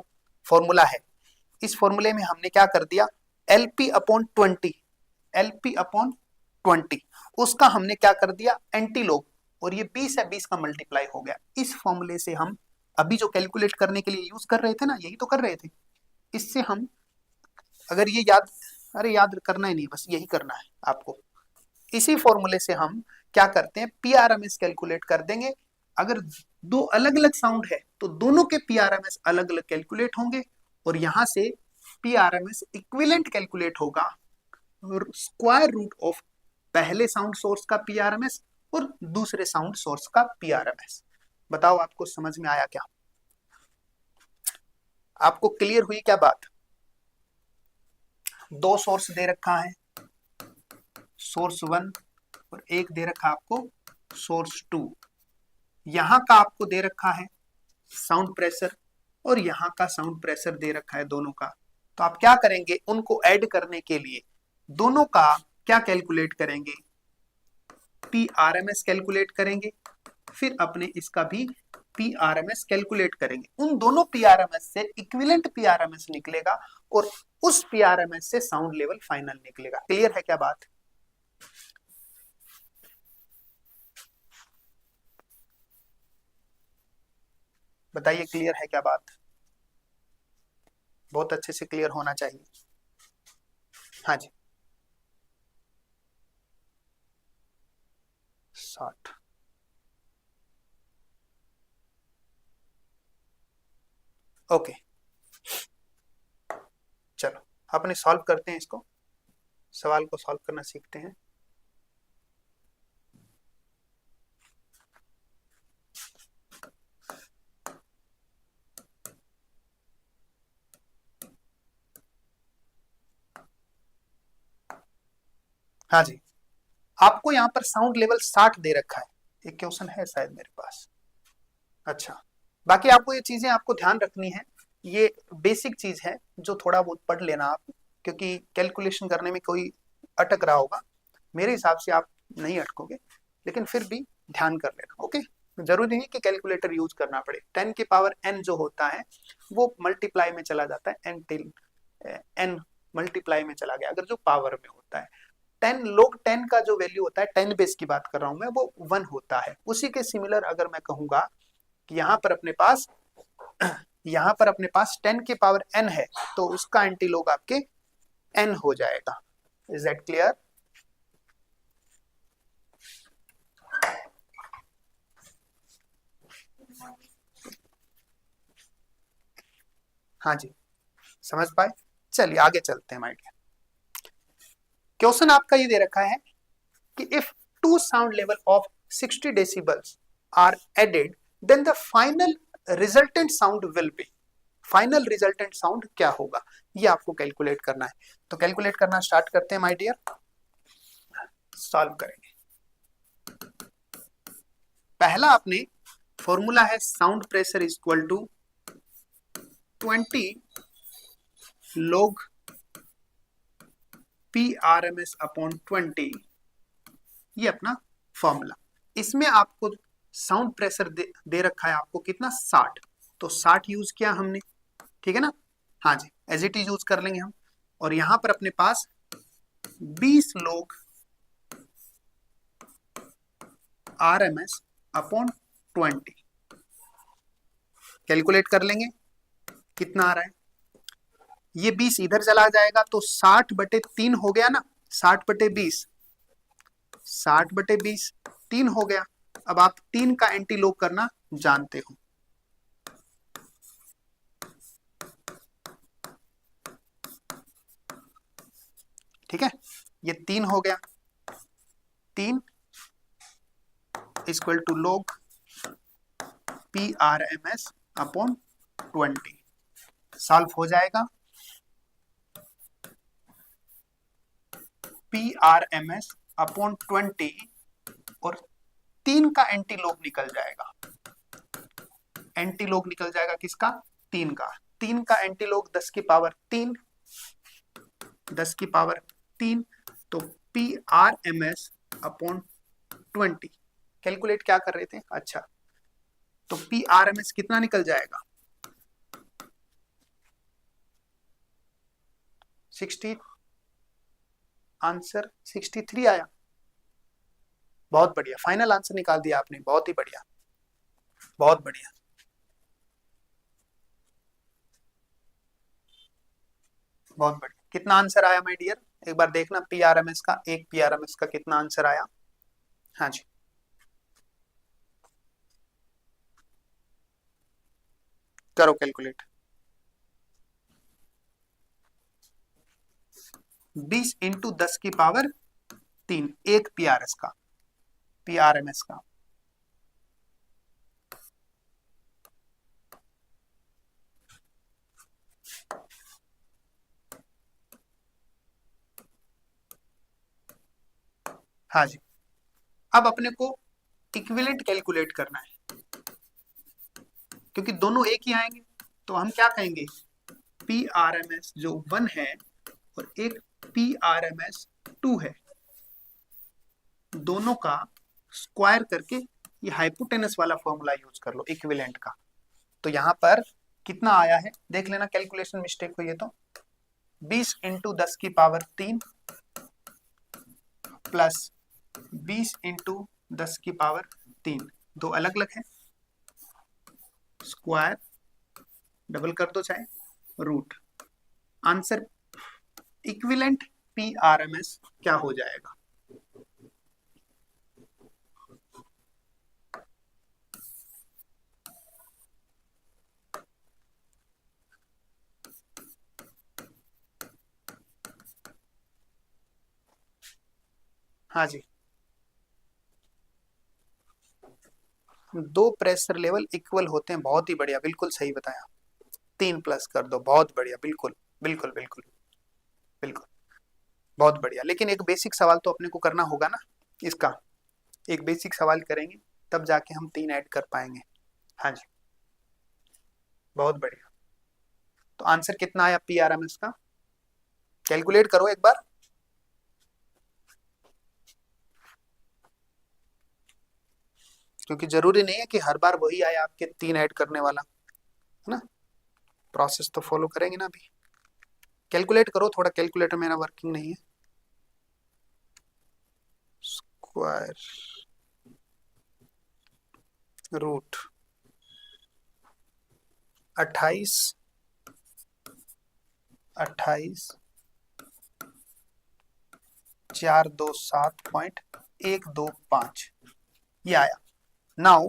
फॉर्मूला है, इस फॉर्मूले में हमने क्या कर दिया, LP अपॉन 20, LP अपॉन 20, उसका हमने क्या कर दिया एंटी लॉग, और ये 20 है, 20 का मल्टीप्लाई हो गया। इस फॉर्मूले से हम अभी जो कैलकुलेट करने के लिए यूज कर रहे थे ना, यही तो कर रहे थे, इससे हम अगर ये याद, अरे याद करना ही नहीं, बस यही करना है आपको। इसी फॉर्मूले से हम क्या करते हैं, PRMS कैलकुलेट कर देंगे। अगर दो अलग अलग साउंड है तो दोनों के PRMS अलग अलग कैलकुलेट होंगे, और यहां से PRMS इक्विवेलेंट कैलकुलेट होगा, स्क्वायर रूट ऑफ पहले साउंड सोर्स का PRMS और दूसरे साउंड सोर्स का PRMS। बताओ आपको समझ में आया क्या, आपको क्लियर हुई क्या बात। दो सोर्स दे रखा है, सोर्स 1 और एक दे रखा आपको सोर्स 2, यहां का आपको दे रखा है साउंड प्रेशर और यहां का साउंड प्रेशर दे रखा है दोनों का। तो आप क्या करेंगे, उनको ऐड करने के लिए दोनों का क्या कैलकुलेट करेंगे, PRMS कैलकुलेट करेंगे, फिर अपने इसका भी PRMS कैलकुलेट करेंगे। उन दोनों PRMS से इक्विवेलेंट PRMS निकलेगा और उस PRMS से साउंड लेवल फाइनल निकलेगा। क्लियर है क्या बात। बताइए क्लियर है क्या बात, बहुत अच्छे से क्लियर होना चाहिए। हाँ जी, 60। ओके, चलो अपने सॉल्व करते हैं इसको, सवाल को सॉल्व करना सीखते हैं। हाँ जी, आपको यहाँ पर साउंड लेवल 60 दे रखा है, एक क्वेश्चन है शायद मेरे पास। अच्छा, बाकी आपको ये चीजें आपको ध्यान रखनी है, ये बेसिक चीज है जो थोड़ा बहुत पढ़ लेना आप, क्योंकि कैलकुलेशन करने में कोई अटक रहा होगा, मेरे हिसाब से आप नहीं अटकोगे, लेकिन फिर भी ध्यान कर लेना। ओके, जरूरी नहीं कि कैलकुलेटर यूज करना पड़े। 10 की पावर n जो होता है वो मल्टीप्लाई में चला जाता है, n टिल n मल्टीप्लाई में चला गया अगर जो पावर में होता है। 10 log 10 का जो वैल्यू होता है, 10 बेस की बात कर रहा हूं मैं, वो 1 होता है। उसी के सिमिलर अगर मैं कहूंगा कि यहाँ पर अपने पास 10 की पावर n है, तो उसका एंटी लॉग आपके n हो जाएगा। Is that clear. हाँ जी, समझ पाए। चलिए आगे चलते हैं माय डियर। क्वेश्चन आपका ये दे रखा है कि if two sound level of 60 decibels are added then the final resultant sound will be. Final resultant sound क्या होगा, ये आपको कैलकुलेट करना है। तो कैलकुलेट करना स्टार्ट करते हैं माय डियर, सॉल्व करेंगे। पहला अपने फॉर्मूला है sound pressure is equal to 20 log PRMS upon 20, ये अपना फॉर्मूला। इसमें आपको साउंड प्रेशर दे रखा है आपको कितना, 60, तो 60 यूज किया हमने, ठीक है ना। हाँ जी, एज इट इज यूज कर लेंगे हम। और यहां पर अपने पास 20 log RMS अपॉन 20, कैलकुलेट कर लेंगे कितना आ रहा है। ये 20 इधर चला जाएगा तो 60/3 हो गया ना, 60/20, 60/20 3 हो गया। अब आप 3 का एंटी लॉग करना जानते हो, ठीक है, ये 3 हो गया, 3 equal to log PRMS upon 20, solve हो जाएगा। PRMS अपॉन 20 3 का एंटीलोग निकल जाएगा। एंटीलोग निकल जाएगा किसका? 3 का। 3 का एंटीलोग 10 की पावर 3, 10 की पावर 3, तो P R M S upon 20। Calculate क्या कर रहे थे? अच्छा, तो पी आर एम एस कितना निकल जाएगा? 60, आंसर 63 आया। बहुत बढ़िया, फाइनल आंसर निकाल दिया आपने, बहुत ही बढ़िया, बहुत बढ़िया। बहुत बढ़िया। कितना आंसर आया माय डियर? एक बार देखना पीआरएमएस का, एक पीआरएमएस का कितना आंसर आया। हाँ जी, करो कैलकुलेट। 20 इंटू 10 की पावर 3, एक पीआरएस का, पीआरएमएस का। हाँ जी, अब अपने को इक्विवेलेंट कैलकुलेट करना है, क्योंकि दोनों एक ही आएंगे। तो हम क्या कहेंगे? पी आर एम एस जो 1 है और एक पी आर एम एस 2 है, दोनों का स्क्वायर करके ये हाइपोटेनस वाला फॉर्मूला यूज कर लो इक्विवेलेंट का। तो यहां पर कितना आया है देख लेना, कैलकुलेशन मिस्टेक हुई है तो। 20 इंटू 10 की पावर 3 प्लस 20 इंटू 10 की पावर 3, दो अलग अलग है, स्क्वायर डबल कर दो चाहे root. Answer equivalent P R M S क्या हो जाएगा? हाँ जी, दो प्रेशर लेवल इक्वल होते हैं, बहुत ही बढ़िया, बिल्कुल सही बताया। 3 प्लस कर दो, बहुत बढ़िया, बिल्कुल बिल्कुल बिल्कुल बिल्कुल, बहुत बढ़िया। लेकिन एक बेसिक सवाल तो अपने को करना होगा ना इसका, एक बेसिक सवाल करेंगे तब जाके हम 3 ऐड कर पाएंगे। हाँ जी, बहुत बढ़िया। तो आंसर कितना आया पी आर एम एस का? कैलकुलेट करो एक बार। क्योंकि जरूरी नहीं है कि हर बार वही आए आपके 3 ऐड करने वाला, है ना? प्रोसेस तो फॉलो करेंगे ना अभी। कैलकुलेट करो थोड़ा, कैलकुलेटर मेरा वर्किंग नहीं है। स्क्वायर रूट 28, 28 427.125 ये आया। Now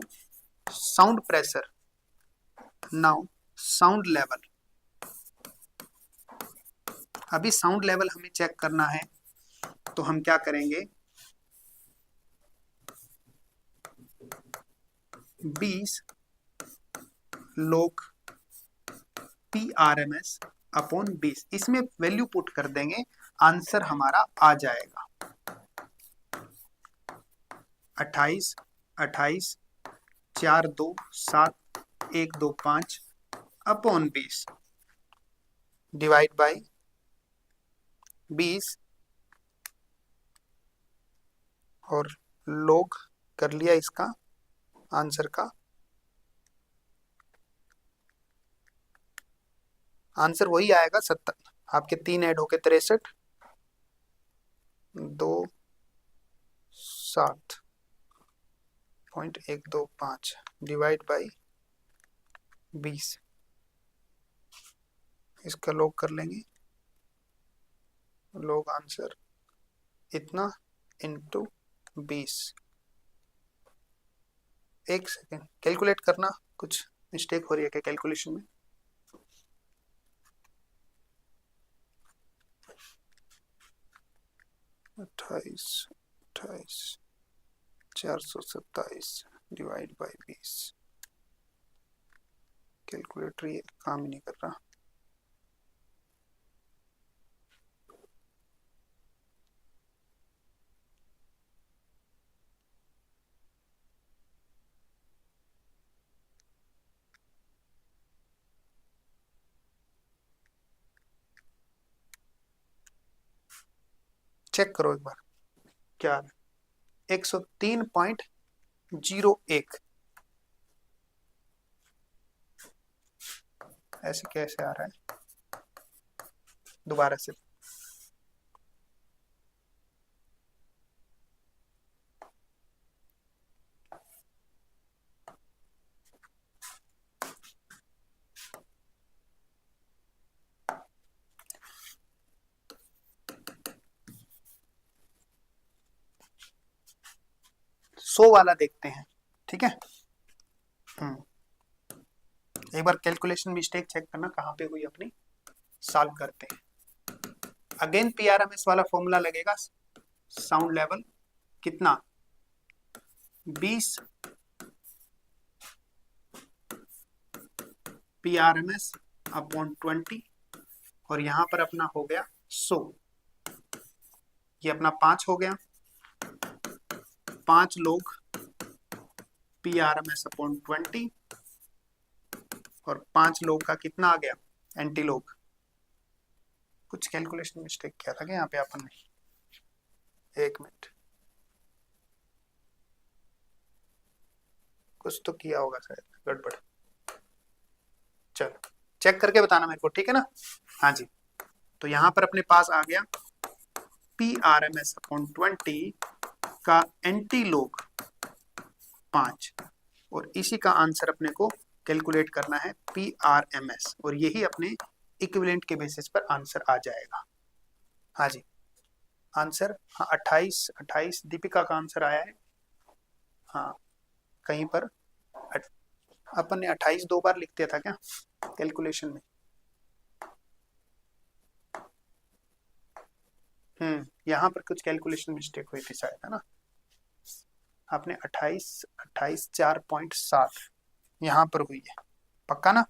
sound pressure, now sound level. अभी साउंड लेवल हमें चेक करना है, तो हम क्या करेंगे? 20 log P R M S upon 20, इसमें वैल्यू पुट कर देंगे, आंसर हमारा आ जाएगा 28, 28 427.125 अपॉन 20 डिवाइड बाई 20 और लोग कर लिया इसका आंसर का। आंसर वही आएगा 70, आपके 3 ऐड होके 63, 207.125 डिवाइड बाई 20, इसका लोग कर लेंगे, लोग आंसर इतना इंटू 20। एक सेकेंड कैलकुलेट करना, कुछ मिस्टेक हो रही है क्या कैलकुलेशन में? अट्ठाईस, 427 डिवाइड बाई 20, कैलकुलेटर ये काम ही नहीं कर रहा। चेक करो एक बार क्या है। 103.01 ऐसे कैसे आ रहा है दोबारा से। सौ वाला देखते हैं, ठीक है। एक बार कैलकुलेशन मिस्टेक चेक करना कहाँ पे हुई अपनी, सॉल्व करते हैं। अगेन पीआरएमएस वाला फॉर्मूला लगेगा, साउंड लेवल कितना 20 पीआरएमएस अपॉन 20 और यहाँ पर अपना हो गया 100, ये अपना 5 हो गया, 5 लोग पीआरएमएस अपॉन 20 और 5 लोग का कितना आ गया एंटी लोग। कुछ कैलकुलेशन मिस्टेक किया था क्या यहाँ पे अपन ने, एक मिनट, कुछ तो किया होगा शायद गड़बड़। चलो चेक करके बताना मेरे को, ठीक है ना। हाँ जी, तो यहाँ पर अपने पास आ गया P R M S upon 20 का एंटी लोग 5 और इसी का आंसर अपने को कैलकुलेट करना है पी आर एम एस और यही अपने इक्विवेलेंट के बेसिस पर आंसर आ जाएगा। हाँ जी आंसर, हाँ 28 दीपिका का आंसर आया है। हाँ कहीं पर अपन ने 28 दो बार लिख दिया था क्या कैलकुलेशन में। यहाँ पर कुछ कैलकुलेशन मिस्टेक हुई थी शायद, है ना। आपने 28 4.7 यहाँ पर हुई है, पक्का ना।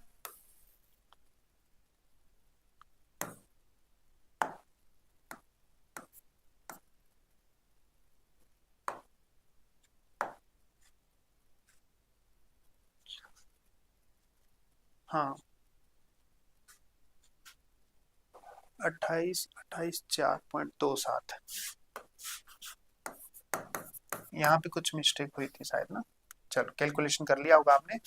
हाँ 28 4.27 यहाँ पे कुछ मिस्टेक हुई थी शायद ना। चलो कैलकुलेशन कर लिया होगा आपने।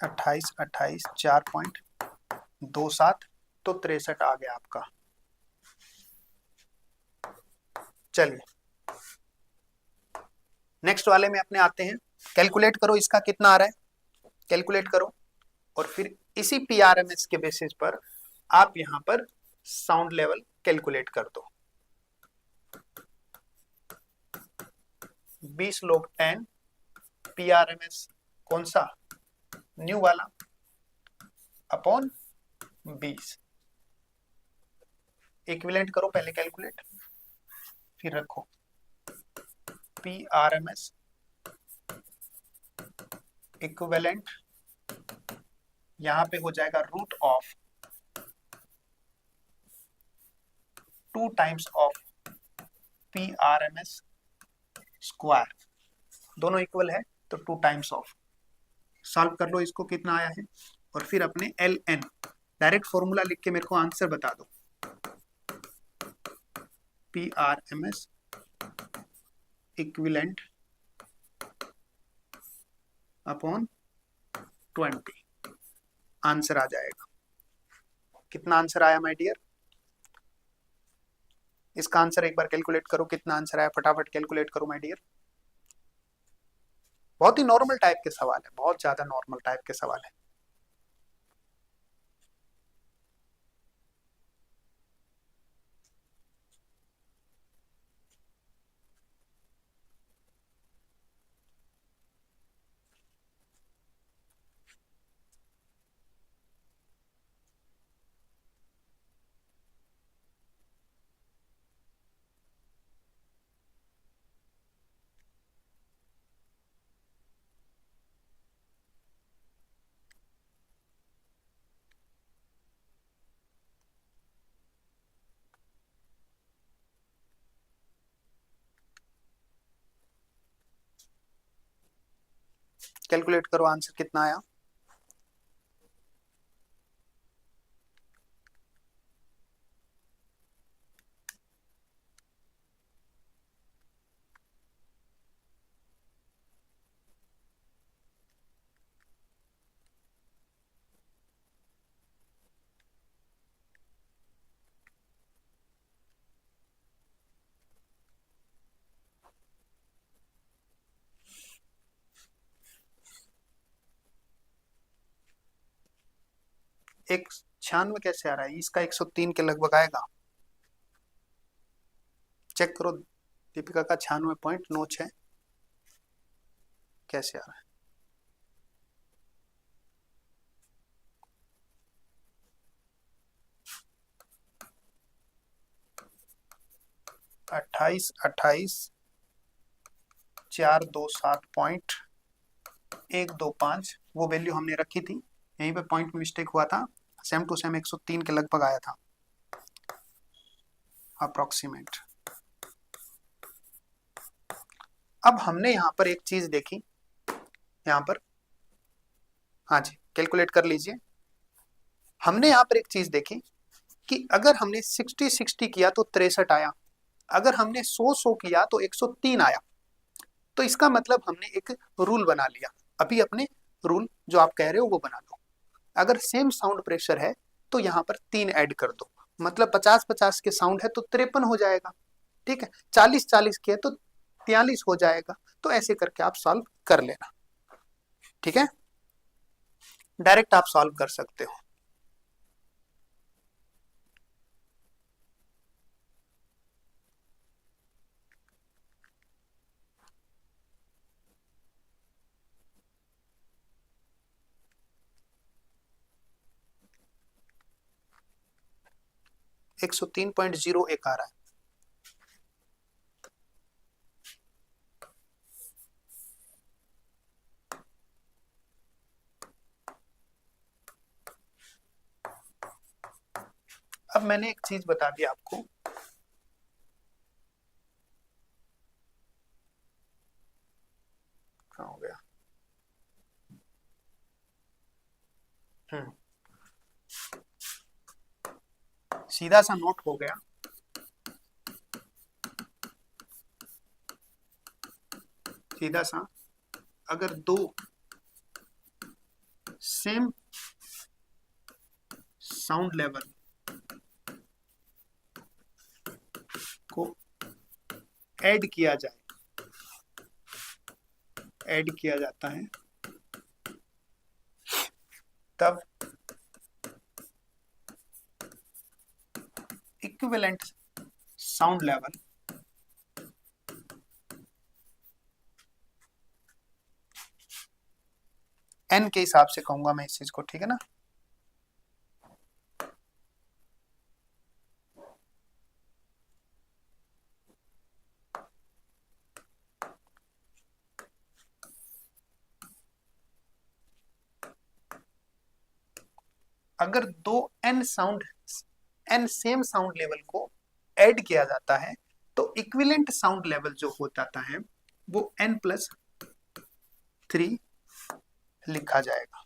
28 4.27 तो 63 आ गया आपका। चलिए नेक्स्ट वाले में अपने आते हैं। कैलकुलेट करो इसका कितना आ रहा है, कैलकुलेट करो और फिर इसी पीआरएमएस के बेसिस पर आप यहाँ पर साउंड लेवल कैलकुलेट कर दो। 20 लोग 10 पीआरएमएस कौन सा न्यू वाला अपॉन 20, इक्विवेलेंट करो पहले कैलकुलेट फिर रखो पीआरएमएस इक्विवेलेंट यहाँ पे हो जाएगा root of 2 times of PRMS square, दोनों इक्वल है तो 2 टाइम्स ऑफ। सॉल्व कर लो इसको कितना आया है और फिर अपने एल एन डायरेक्ट फॉर्मूला लिख के मेरे को आंसर बता दो। P R M S equivalent upon 20 answer आ जाएगा। कितना आंसर आया माय डियर, इसका आंसर एक बार कैलकुलेट करो कितना आंसर आया, फटाफट कैलकुलेट करो माय डियर। बहुत ही नॉर्मल टाइप के सवाल है, बहुत ज्यादा नॉर्मल टाइप के सवाल है। कैलकुलेट करो आंसर कितना आया। एक 96 कैसे आ रहा है? इसका 103 के लगभग आएगा। चेक करो, दीपिका का 96.96 कैसे आ रहा है? अट्ठाईस 427.125 वो वैल्यू हमने रखी थी, यहीं पे पॉइंट में मिस्टेक हुआ था। सेम टू सेम 103 के लगभग आया था अप्रोक्सीमेट। अब हमने यहाँ पर एक चीज देखी, यहाँ पर, हाँ जी कैलकुलेट कर लीजिए। हमने यहाँ पर एक चीज देखी कि अगर हमने 60-60 किया तो 63 आया, अगर हमने 100-100 किया तो 103 आया। तो इसका मतलब हमने एक रूल बना लिया। अभी अपने रूल जो आप कह रहे हो वो बना लो। अगर सेम साउंड प्रेशर है तो यहाँ पर 3 ऐड कर दो, मतलब 50-50 के साउंड है तो 53 हो जाएगा। ठीक है, 40-40 के है तो 43 हो जाएगा। तो ऐसे करके आप सॉल्व कर लेना। ठीक है, डायरेक्ट आप सॉल्व कर सकते हो। एक 103.01 आ रहा है। अब मैंने एक चीज बता दी आपको, कहाँ हो गया, सीधा सा नोट हो गया। सीधा सा, अगर दो सेम साउंड लेवल को ऐड किया जाए, ऐड किया जाता है, तब इक्विवेलेंट साउंड लेवल एन के हिसाब से कहूंगा मैं इस चीज को, ठीक है ना। अगर दो एन सेम साउंड लेवल को ऐड किया जाता है तो इक्विवेलेंट साउंड लेवल जो हो जाता है वो n+3 लिखा जाएगा।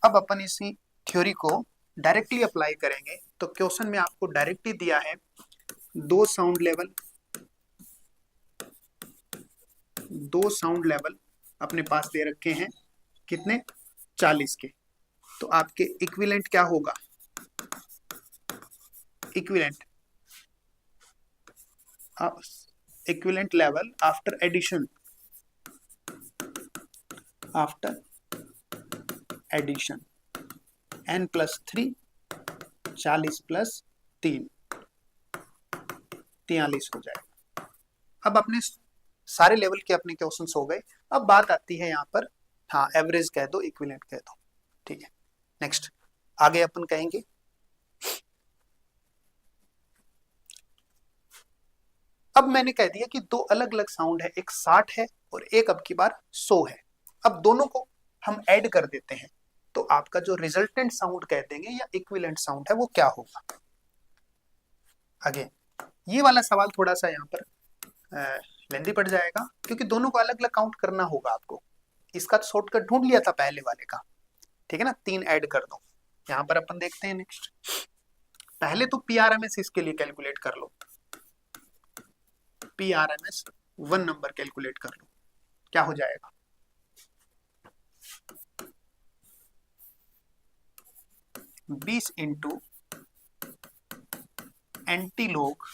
अब अपन इसी थ्योरी को डायरेक्टली अप्लाई करेंगे। तो क्वेश्चन में आपको डायरेक्टली दिया है दो साउंड लेवल अपने पास दे रखे हैं, कितने, 40 के। तो आपके इक्विवेलेंट क्या होगा, equivalent level after addition, n+3 40+3 43 हो जाएगा। अब अपने सारे लेवल के अपने क्वेश्चंस हो गए। अब बात आती है यहाँ पर, हाँ एवरेज कह दो, इक्विवेलेंट कह दो, ठीक है। नेक्स्ट आगे अपन कहेंगे, अब मैंने कह दिया कि दो अलग अलग साउंड है, एक 60 है और एक अब की बार 100 है। अब दोनों को हम ऐड कर देते हैं तो आपका जो रिजल्टेंट साउंड कह देंगे या इक्विवेलेंट साउंड है वो क्या होगा। आगे ये वाला सवाल थोड़ा सा यहाँ पर लेंदी पड़ जाएगा क्योंकि दोनों को अलग अलग काउंट करना होगा आपको। इसका तो शॉर्टकट ढूंढ लिया था पहले वाले का, ठीक है ना, 3 ऐड कर दो। यहाँ पर अपन देखते हैं नेक्स्ट, पहले तो PRMS इसके लिए कैलकुलेट कर लो, PRMS 1 नंबर कैलकुलेट कर लो, क्या हो जाएगा, 20 इंटू एंटीलॉग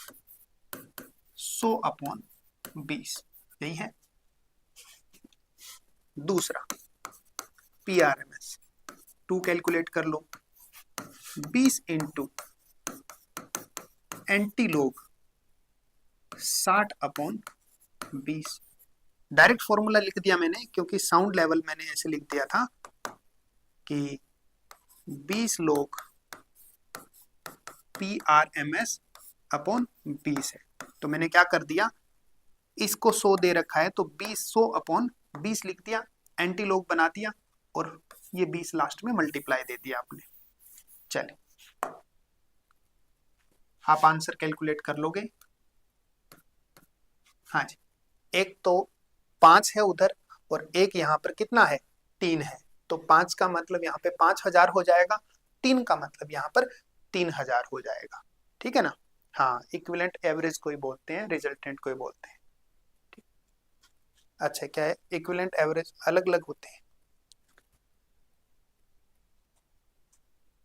100/20, यही है। दूसरा PRMS 2 कैलकुलेट कर लो, 20 इंटू एंटी लोग 60/20। डायरेक्ट फॉर्मूला लिख दिया मैंने क्योंकि साउंड लेवल मैंने ऐसे लिख दिया था कि 20 लोग PRMS/20 है, तो मैंने क्या कर दिया, इसको 100 दे रखा है तो 20/100 लिख दिया, एंटी लोग बना दिया और ये 20 लास्ट में मल्टीप्लाई दे दिया आपने। चलिए आप आंसर कैलकुलेट कर लोगे। हाँ जी, एक तो 5 है उधर और एक यहाँ पर कितना है, 3 है, तो 5 का मतलब यहाँ पे 5000 हो जाएगा, 3 का मतलब यहाँ पर 3000 हो जाएगा। ठीक है ना। हाँ, इक्विवेलेंट एवरेज कोई बोलते हैं, रिजल्टेंट कोई बोलते हैं। अच्छा, क्या है, इक्विवेलेंट एवरेज अलग अलग होते हैं।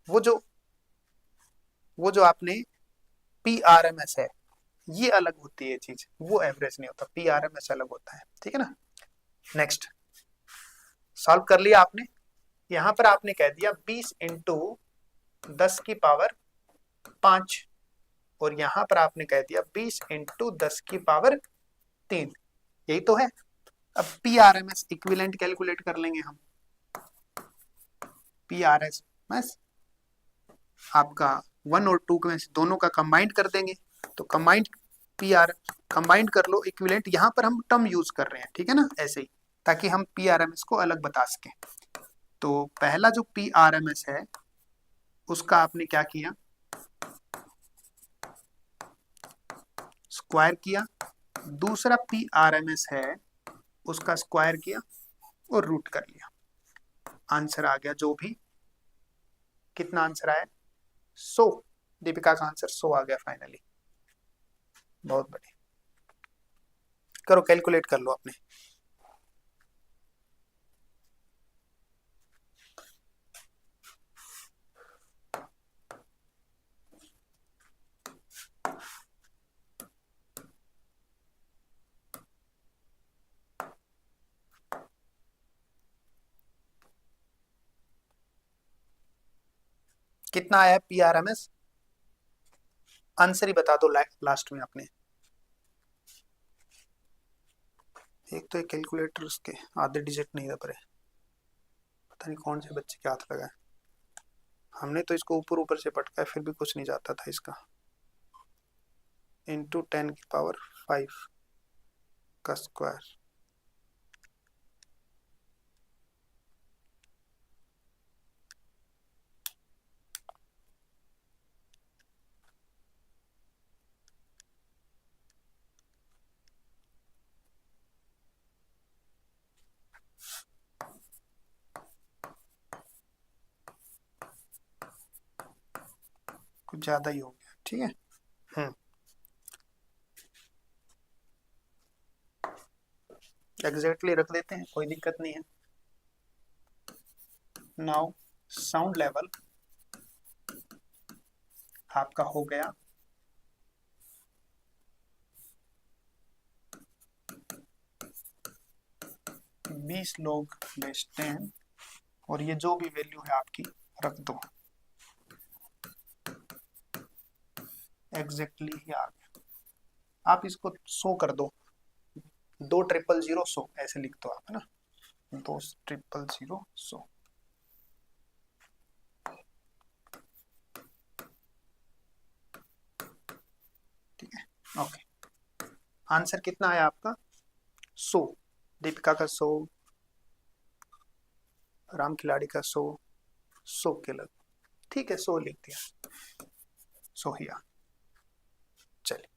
वो जो आपने PRMS है ये अलग होती है चीज, वो एवरेज नहीं होता, PRMS अलग होता है। ठीक है ना। नेक्स्ट सॉल्व कर लिया आपने। यहां पर आपने कह दिया 20 इंटू 10⁵ और यहां पर आपने कह दिया 20 इंटू 10⁵, यही तो है। अब PRMS इक्विवेलेंट कैलकुलेट कर लेंगे हम। PRMS आपका 1 और 2 में से दोनों का कंबाइंड कर देंगे, तो कंबाइंड कंबाइंड कर लो इक्विवेलेंट। यहाँ पर हम टर्म यूज कर रहे हैं, ठीक है ना, ऐसे ही, ताकि हम PRMS को अलग बता सकें। तो पहला जो PRMS है उसका आपने क्या किया, स्क्वायर किया। दूसरा PRMS है उसका स्क्वायर किया और रूट कर लिया, आंसर आ गया जो भी। कितना आंसर आया, 100। दीपिका का आंसर 100 आ गया फाइनली। बहुत बढ़िया, करो कैलकुलेट कर लो अपने। कितना आया PRMS, आंसर ही बता दो लास्ट में अपने। एक तो एक कैलकुलेटर उसके आधे डिजिट नहीं दब रहे, पता नहीं कौन से बच्चे के हाथ लगा है। हमने तो इसको ऊपर ऊपर से पटका फिर भी कुछ नहीं जाता था इसका। इंटू 10⁵ का स्क्वायर, कुछ ज्यादा ही हो गया। ठीक है। एग्जैक्टली रख देते हैं, कोई दिक्कत नहीं है। नाउ साउंड लेवल आपका हो गया 20 लोग लेस 10 और ये जो भी वैल्यू है आपकी रख दो, एग्जैक्टली ही आ गया। आप इसको 100 कर दो, 2,000,000 100 ऐसे लिख दो आप, है ना, 2,000,000 100। ठीक है, ओके। आंसर कितना आया आपका, 100। दीपिका का 100, राम खिलाड़ी का 100, 100 के लग। ठीक है, 100 लिख दिया, 100 ही आ। चलिए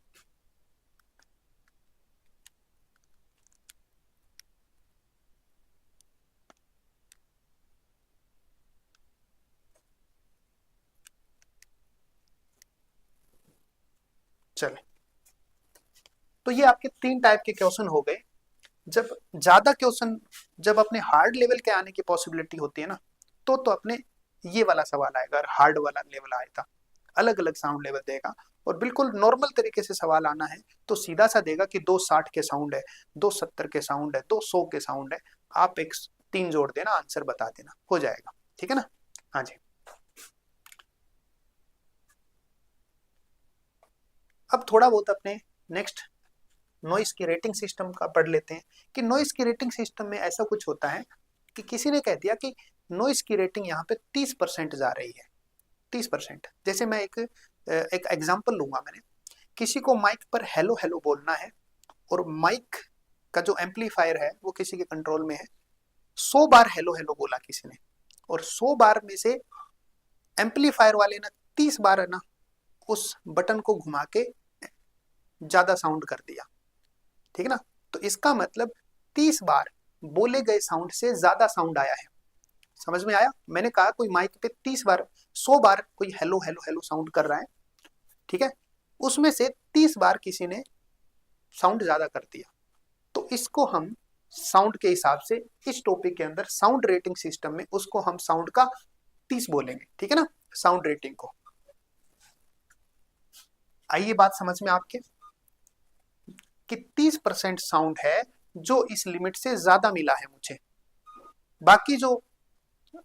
चले, तो ये आपके 3 टाइप के क्वेश्चन हो गए। जब ज्यादा क्वेश्चन, जब अपने हार्ड लेवल के आने की पॉसिबिलिटी होती है ना, तो अपने ये वाला सवाल आएगा। अगर हार्ड वाला लेवल आएगा, अलग अलग साउंड लेवल देगा, और बिल्कुल नॉर्मल तरीके से सवाल आना है तो सीधा सा देगा कि 260 के साउंड है, 270 के साउंड है, 200 के साउंड है, आप एक 3 जोड़ देना, आंसर बता देना, हो जाएगा, ठीक है ना। हाँ जी। अब थोड़ा बहुत अपने नेक्स्ट नॉइस की रेटिंग सिस्टम का पढ़ लेते हैं कि नॉइस की रेटिंग सिस्टम में ऐसा कुछ होता है कि किसी ने कह दिया कि नॉइस की रेटिंग यहाँ पे 30% जा रही है, 30%। जैसे मैं एक एग्जांपल लूंगा, मैंने किसी को माइक पर हेलो हेलो बोलना है और माइक का जो एम्पलीफायर है वो किसी के कंट्रोल में है, 100 बार हेलो हेलो बोला किसी ने, और 100 बार में से एम्पलीफायर वाले ने 30 बार है ना उस बटन को घुमा के ज्यादा साउंड कर दिया, ठीक है ना। तो इसका मतलब 30 बार बोले गए साउंड से ज्यादा साउंड आया है। समझ में आया? मैंने कहा कोई माइक पे 30 बार 100 बार कोई हेलो हेलो हेलो साउंड कर रहा है, ठीक है, उसमें से 30 बार किसी ने साउंड ज्यादा कर दिया, तो इसको हम साउंड के हिसाब से इस टॉपिक के अंदर साउंड रेटिंग सिस्टम में उसको हम साउंड का 30 बोलेंगे, ठीक है ना, साउंड रेटिंग को। आइए बात समझ में आपके कि 30% साउंड है जो इस लिमिट से ज्यादा मिला है मुझे, बाकी जो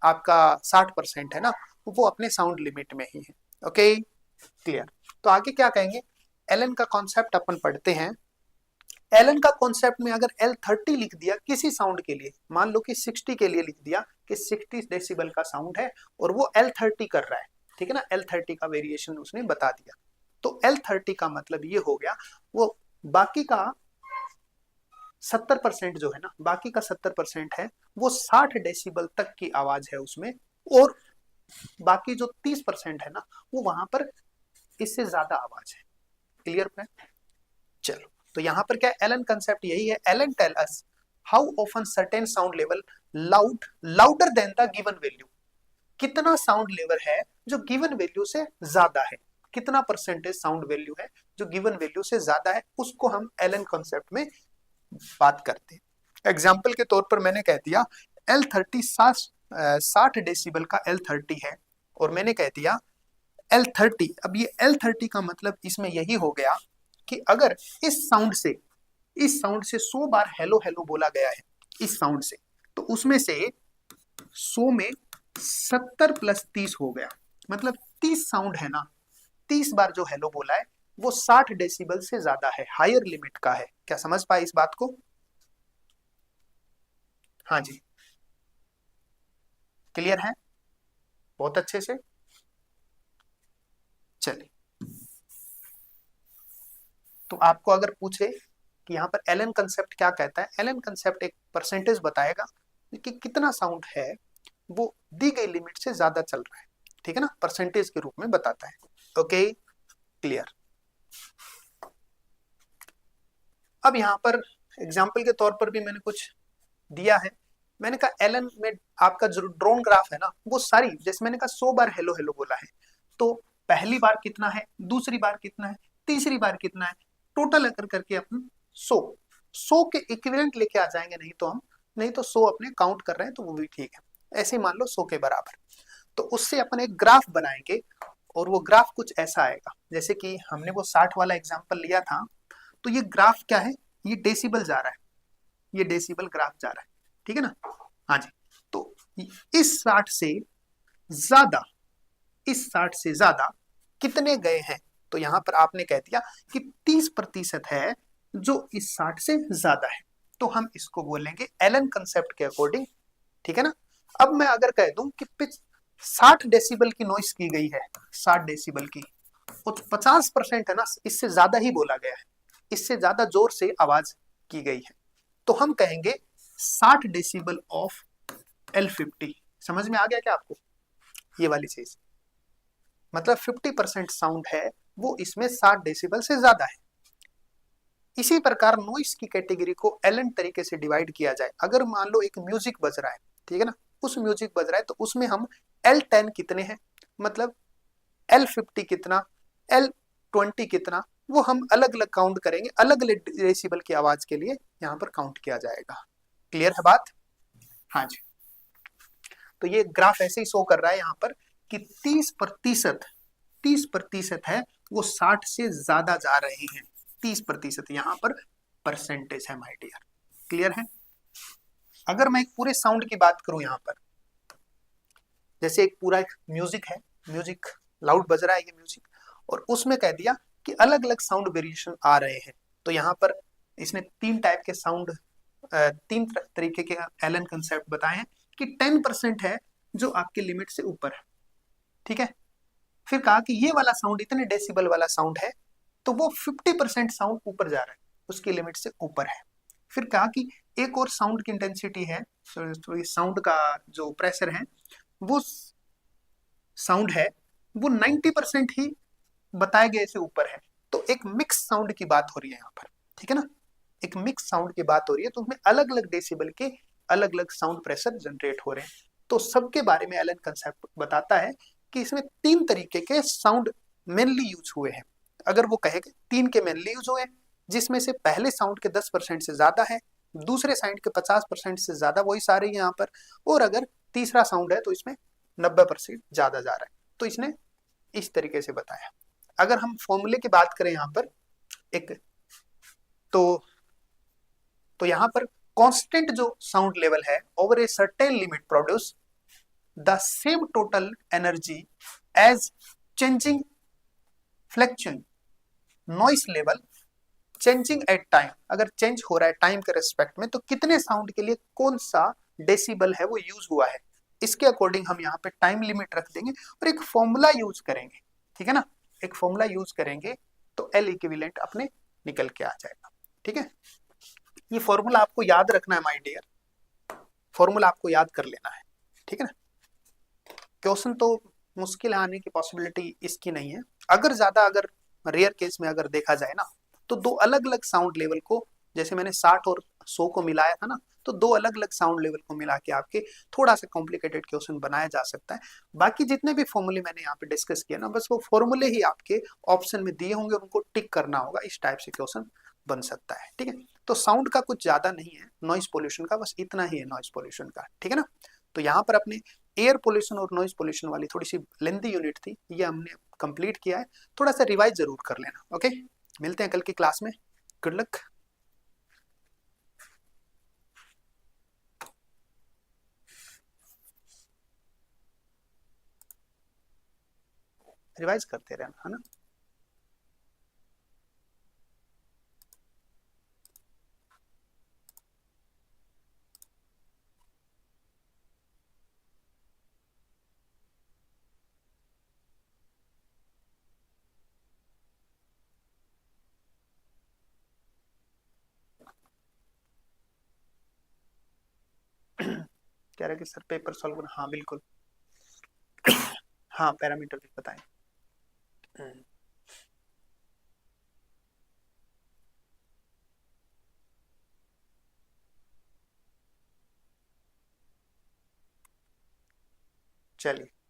आपका 60% है ना वो अपने साउंड लिमिट में ही है। Okay, clear. तो आगे क्या कहेंगे, एलन का कॉन्सेप्ट अपन पढ़ते हैं। एलन का कॉन्सेप्ट में अगर L30 लिख दिया किसी साउंड के लिए, मान लो कि 60 के लिए लिख दिया कि 60 डेसिबल का साउंड है और वो L30 कर रहा है, ठीक है ना, L30 का वेरिएशन उसने बता दिया, तो L30 का मतलब ये हो गया वो बाकी का 70% जो है ना, बाकी का 70% है वो 60 डेसिबल तक की आवाज है उसमें, और बाकी जो 30% है ना वो वहां पर इससे ज्यादा आवाज है। क्लियर है? चलो, तो यहां पर क्या एलन कंसेप्ट यही है, L N tell us how often certain sound level louder than the given value, कितना साउंड लेवल है जो गिवन वैल्यू से ज्यादा है, कितना परसेंटेज साउंड वैल्यू है जो गिवन वैल्यू से ज्यादा है, उसको हम एलन कॉन्सेप्ट में बात करते हैं। एग्जाम्पल के तौर पर मैंने कह दिया L30 60 डेसिबल का L30 है, और मैंने कह दिया L30, अब ये L30 का मतलब इसमें यही हो गया कि अगर इस साउंड से 100 बार हेलो हेलो बोला गया है इस साउंड से, तो उसमें से 100 में 70 + 30 हो गया, मतलब 30 साउंड है ना, 30 बार जो हेलो बोला है वो 60 डेसिबल से ज्यादा है, हायर लिमिट का है। क्या समझ पाए इस बात को? हाँ जी, क्लियर है? बहुत अच्छे से। चलिए, तो आपको अगर पूछे कि यहाँ पर एलन कंसेप्ट क्या कहता है, एलन कंसेप्ट एक परसेंटेज बताएगा कि कितना साउंड है वो दी गई लिमिट से ज्यादा चल रहा है, ठीक है ना, परसेंटेज के रूप में बताता है। Okay, clear. अब यहाँ पर एग्जाम्पल के तौर पर भी मैंने कुछ दिया है। मैंने कहा एलन में आपका जो ड्रोन ग्राफ है ना वो सारी, जैसे मैंने कहा 100 बार हेलो हेलो बोला है, तो पहली बार कितना है, दूसरी बार कितना है, तीसरी बार कितना है, टोटल अगर करके अपन 100 के इक्विवेलेंट लेके आ जाएंगे, नहीं तो 100 अपने काउंट कर रहे हैं तो वो भी ठीक है, ऐसे मान लो 100 के बराबर। तो उससे अपन एक ग्राफ बनाएंगे और वो ग्राफ कुछ ऐसा आएगा, जैसे कि हमने वो 60 वाला एग्जाम्पल लिया था, तो ये ग्राफ क्या है, ये डेसिबल जा रहा है, ये डेसिबल ग्राफ जा रहा है, ठीक है ना। हाँ जी, तो इस 60 से ज्यादा, इस 60 से ज्यादा कितने गए हैं, तो यहां पर आपने कह दिया कि 30% है जो इस 60 से ज्यादा है, तो हम इसको बोलेंगे एलन कंसेप्ट के अकॉर्डिंग, ठीक है ना। अब मैं अगर कह दूं कि 60 डेसिबल की नॉइस की गई है, 60 डेसिबल की, तो 50% है ना इससे ज्यादा ही बोला गया है, इससे ज्यादा जोर से आवाज की गई है, तो हम कहेंगे 60 डेसिबल ऑफ L50। समझ में आ गया क्या आपको ये वाली चीज? मतलब 50% साउंड है वो इसमें 60 डेसिबल से ज्यादा है। इसी प्रकार नॉइस की कैटेगरी को एलन तरीके से डिवाइड किया जाए, अगर मान लो एक म्यूजिक बज रहा है, ठीक है ना, उस म्यूजिक बज रहा है तो उसमें हम L10 कितने हैं, मतलब L50 कितना, L20 कितना, वो हम अलग अलग काउंट करेंगे, अलग अलग डेसिबल की आवाज के लिए यहाँ पर काउंट किया जाएगा। क्लियर है बात? हाँ जी, तो ये ग्राफ ऐसे ही शो कर रहा है यहाँ पर कि 30% है वो 60 से ज्यादा जा रहे हैं, 30% यहाँ पर परसेंटेज है माय डियर। क्लियर है? अगर मैं एक पूरे साउंड की बात करूं यहाँ पर, जैसे एक पूरा एक म्यूजिक है, म्यूजिक लाउड बज रहा है ये म्यूजिक, और उसमें कह दिया कि अलग अलग साउंड वेरिएशन आ रहे हैं। तो यहाँ पर इसने तीन टाइप के साउंड, तीन तरीके के एलन कंसेप्ट बताए हैं कि 10% है जो आपके लिमिट से ऊपर है, ठीक है। फिर कहा कि ये वाला साउंड इतने डेसिबल वाला साउंड है, तो वो 50% साउंड ऊपर जा रहा है, उसकी लिमिट से ऊपर है। फिर कहा कि एक और साउंड की इंटेंसिटी है, तो ये साउंड का जो प्रेशर है, वो साउंड है वो 90% ही बताए गए से ऊपर है। तो एक मिक्स साउंड की बात हो रही है यहाँ पर, ठीक है ना, एक मिक्स साउंड की बात हो रही है। तो उसमें अलग अलग डेसिबल के अलग अलग साउंड प्रेशर जनरेट हो रहे हैं। तो सबके बारे में एलन कंसेप्ट बताता है कि इसमें तीन तरीके के साउंड मेनली यूज हुए हैं। अगर वो कहे तीन के मेनली यूज हुए, जिसमें से पहले साउंड के 10% से ज्यादा है, दूसरे साउंड के 50% से ज्यादा वॉइस आ रही है यहाँ पर, और अगर तीसरा साउंड है तो इसमें 90% ज्यादा जा रहा है। तो इसने इस तरीके से बताया। अगर हम फॉर्मूले की बात करें यहाँ पर एक, तो यहाँ पर कांस्टेंट जो साउंड लेवल है over a certain limit produce the same total energy as changing fluctuation noise level changing at time. अगर चेंज हो रहा है टाइम के रेस्पेक्ट में, तो कितने साउंड के लिए कौन सा डेसिबल है वो यूज हुआ है, इसके अकॉर्डिंग हम यहाँ पे टाइम लिमिट रख देंगे और एक फॉर्मूला यूज करेंगे, ठीक है ना, एक फॉर्मूला यूज करेंगे तो एल इक्विवेलेंट अपने निकल के आ जाएगा, ठीक है। ये फॉर्मूला आपको याद रखना है माय डियर, फॉर्मूला आपको याद कर लेना है, ठीक है ना। क्वेश्चन तो मुश्किल आने की पॉसिबिलिटी इसकी नहीं है। अगर ज्यादा, अगर रेयर केस में अगर देखा जाए ना, तो दो अलग अलग साउंड लेवल को, जैसे मैंने 60 और 100 को मिलाया था ना, तो दो अलग अलग साउंड लेवल को मिला के आपके थोड़ा सा कॉम्प्लिकेटेड क्वेश्चन बनाया जा सकता है। बाकी जितने भी फॉर्मूले मैंने यहाँ पे डिस्कस किया ना, बस वो फॉर्मूले ही आपके ऑप्शन में दिए होंगे, उनको टिक करना होगा, इस टाइप से क्वेश्चन बन सकता है, ठीक है। तो साउंड का कुछ ज्यादा नहीं है, नॉइज पोल्यूशन का बस इतना ही है, नॉइज पोल्यूशन का, ठीक है ना। तो यहाँ पर अपने एयर पोल्यूशन और नॉइज पोल्यूशन वाली थोड़ी सी लेंथी यूनिट थी, ये हमने कंप्लीट किया है। थोड़ा सा रिवाइज जरूर कर लेना, ओके। मिलते हैं कल की क्लास में, गुड लक। रिवाइज करते रहना, है ना। कह रहे कि सर पेपर सॉल्व करना, हाँ बिल्कुल। हाँ पैरामीटर भी बताएं। चलिए।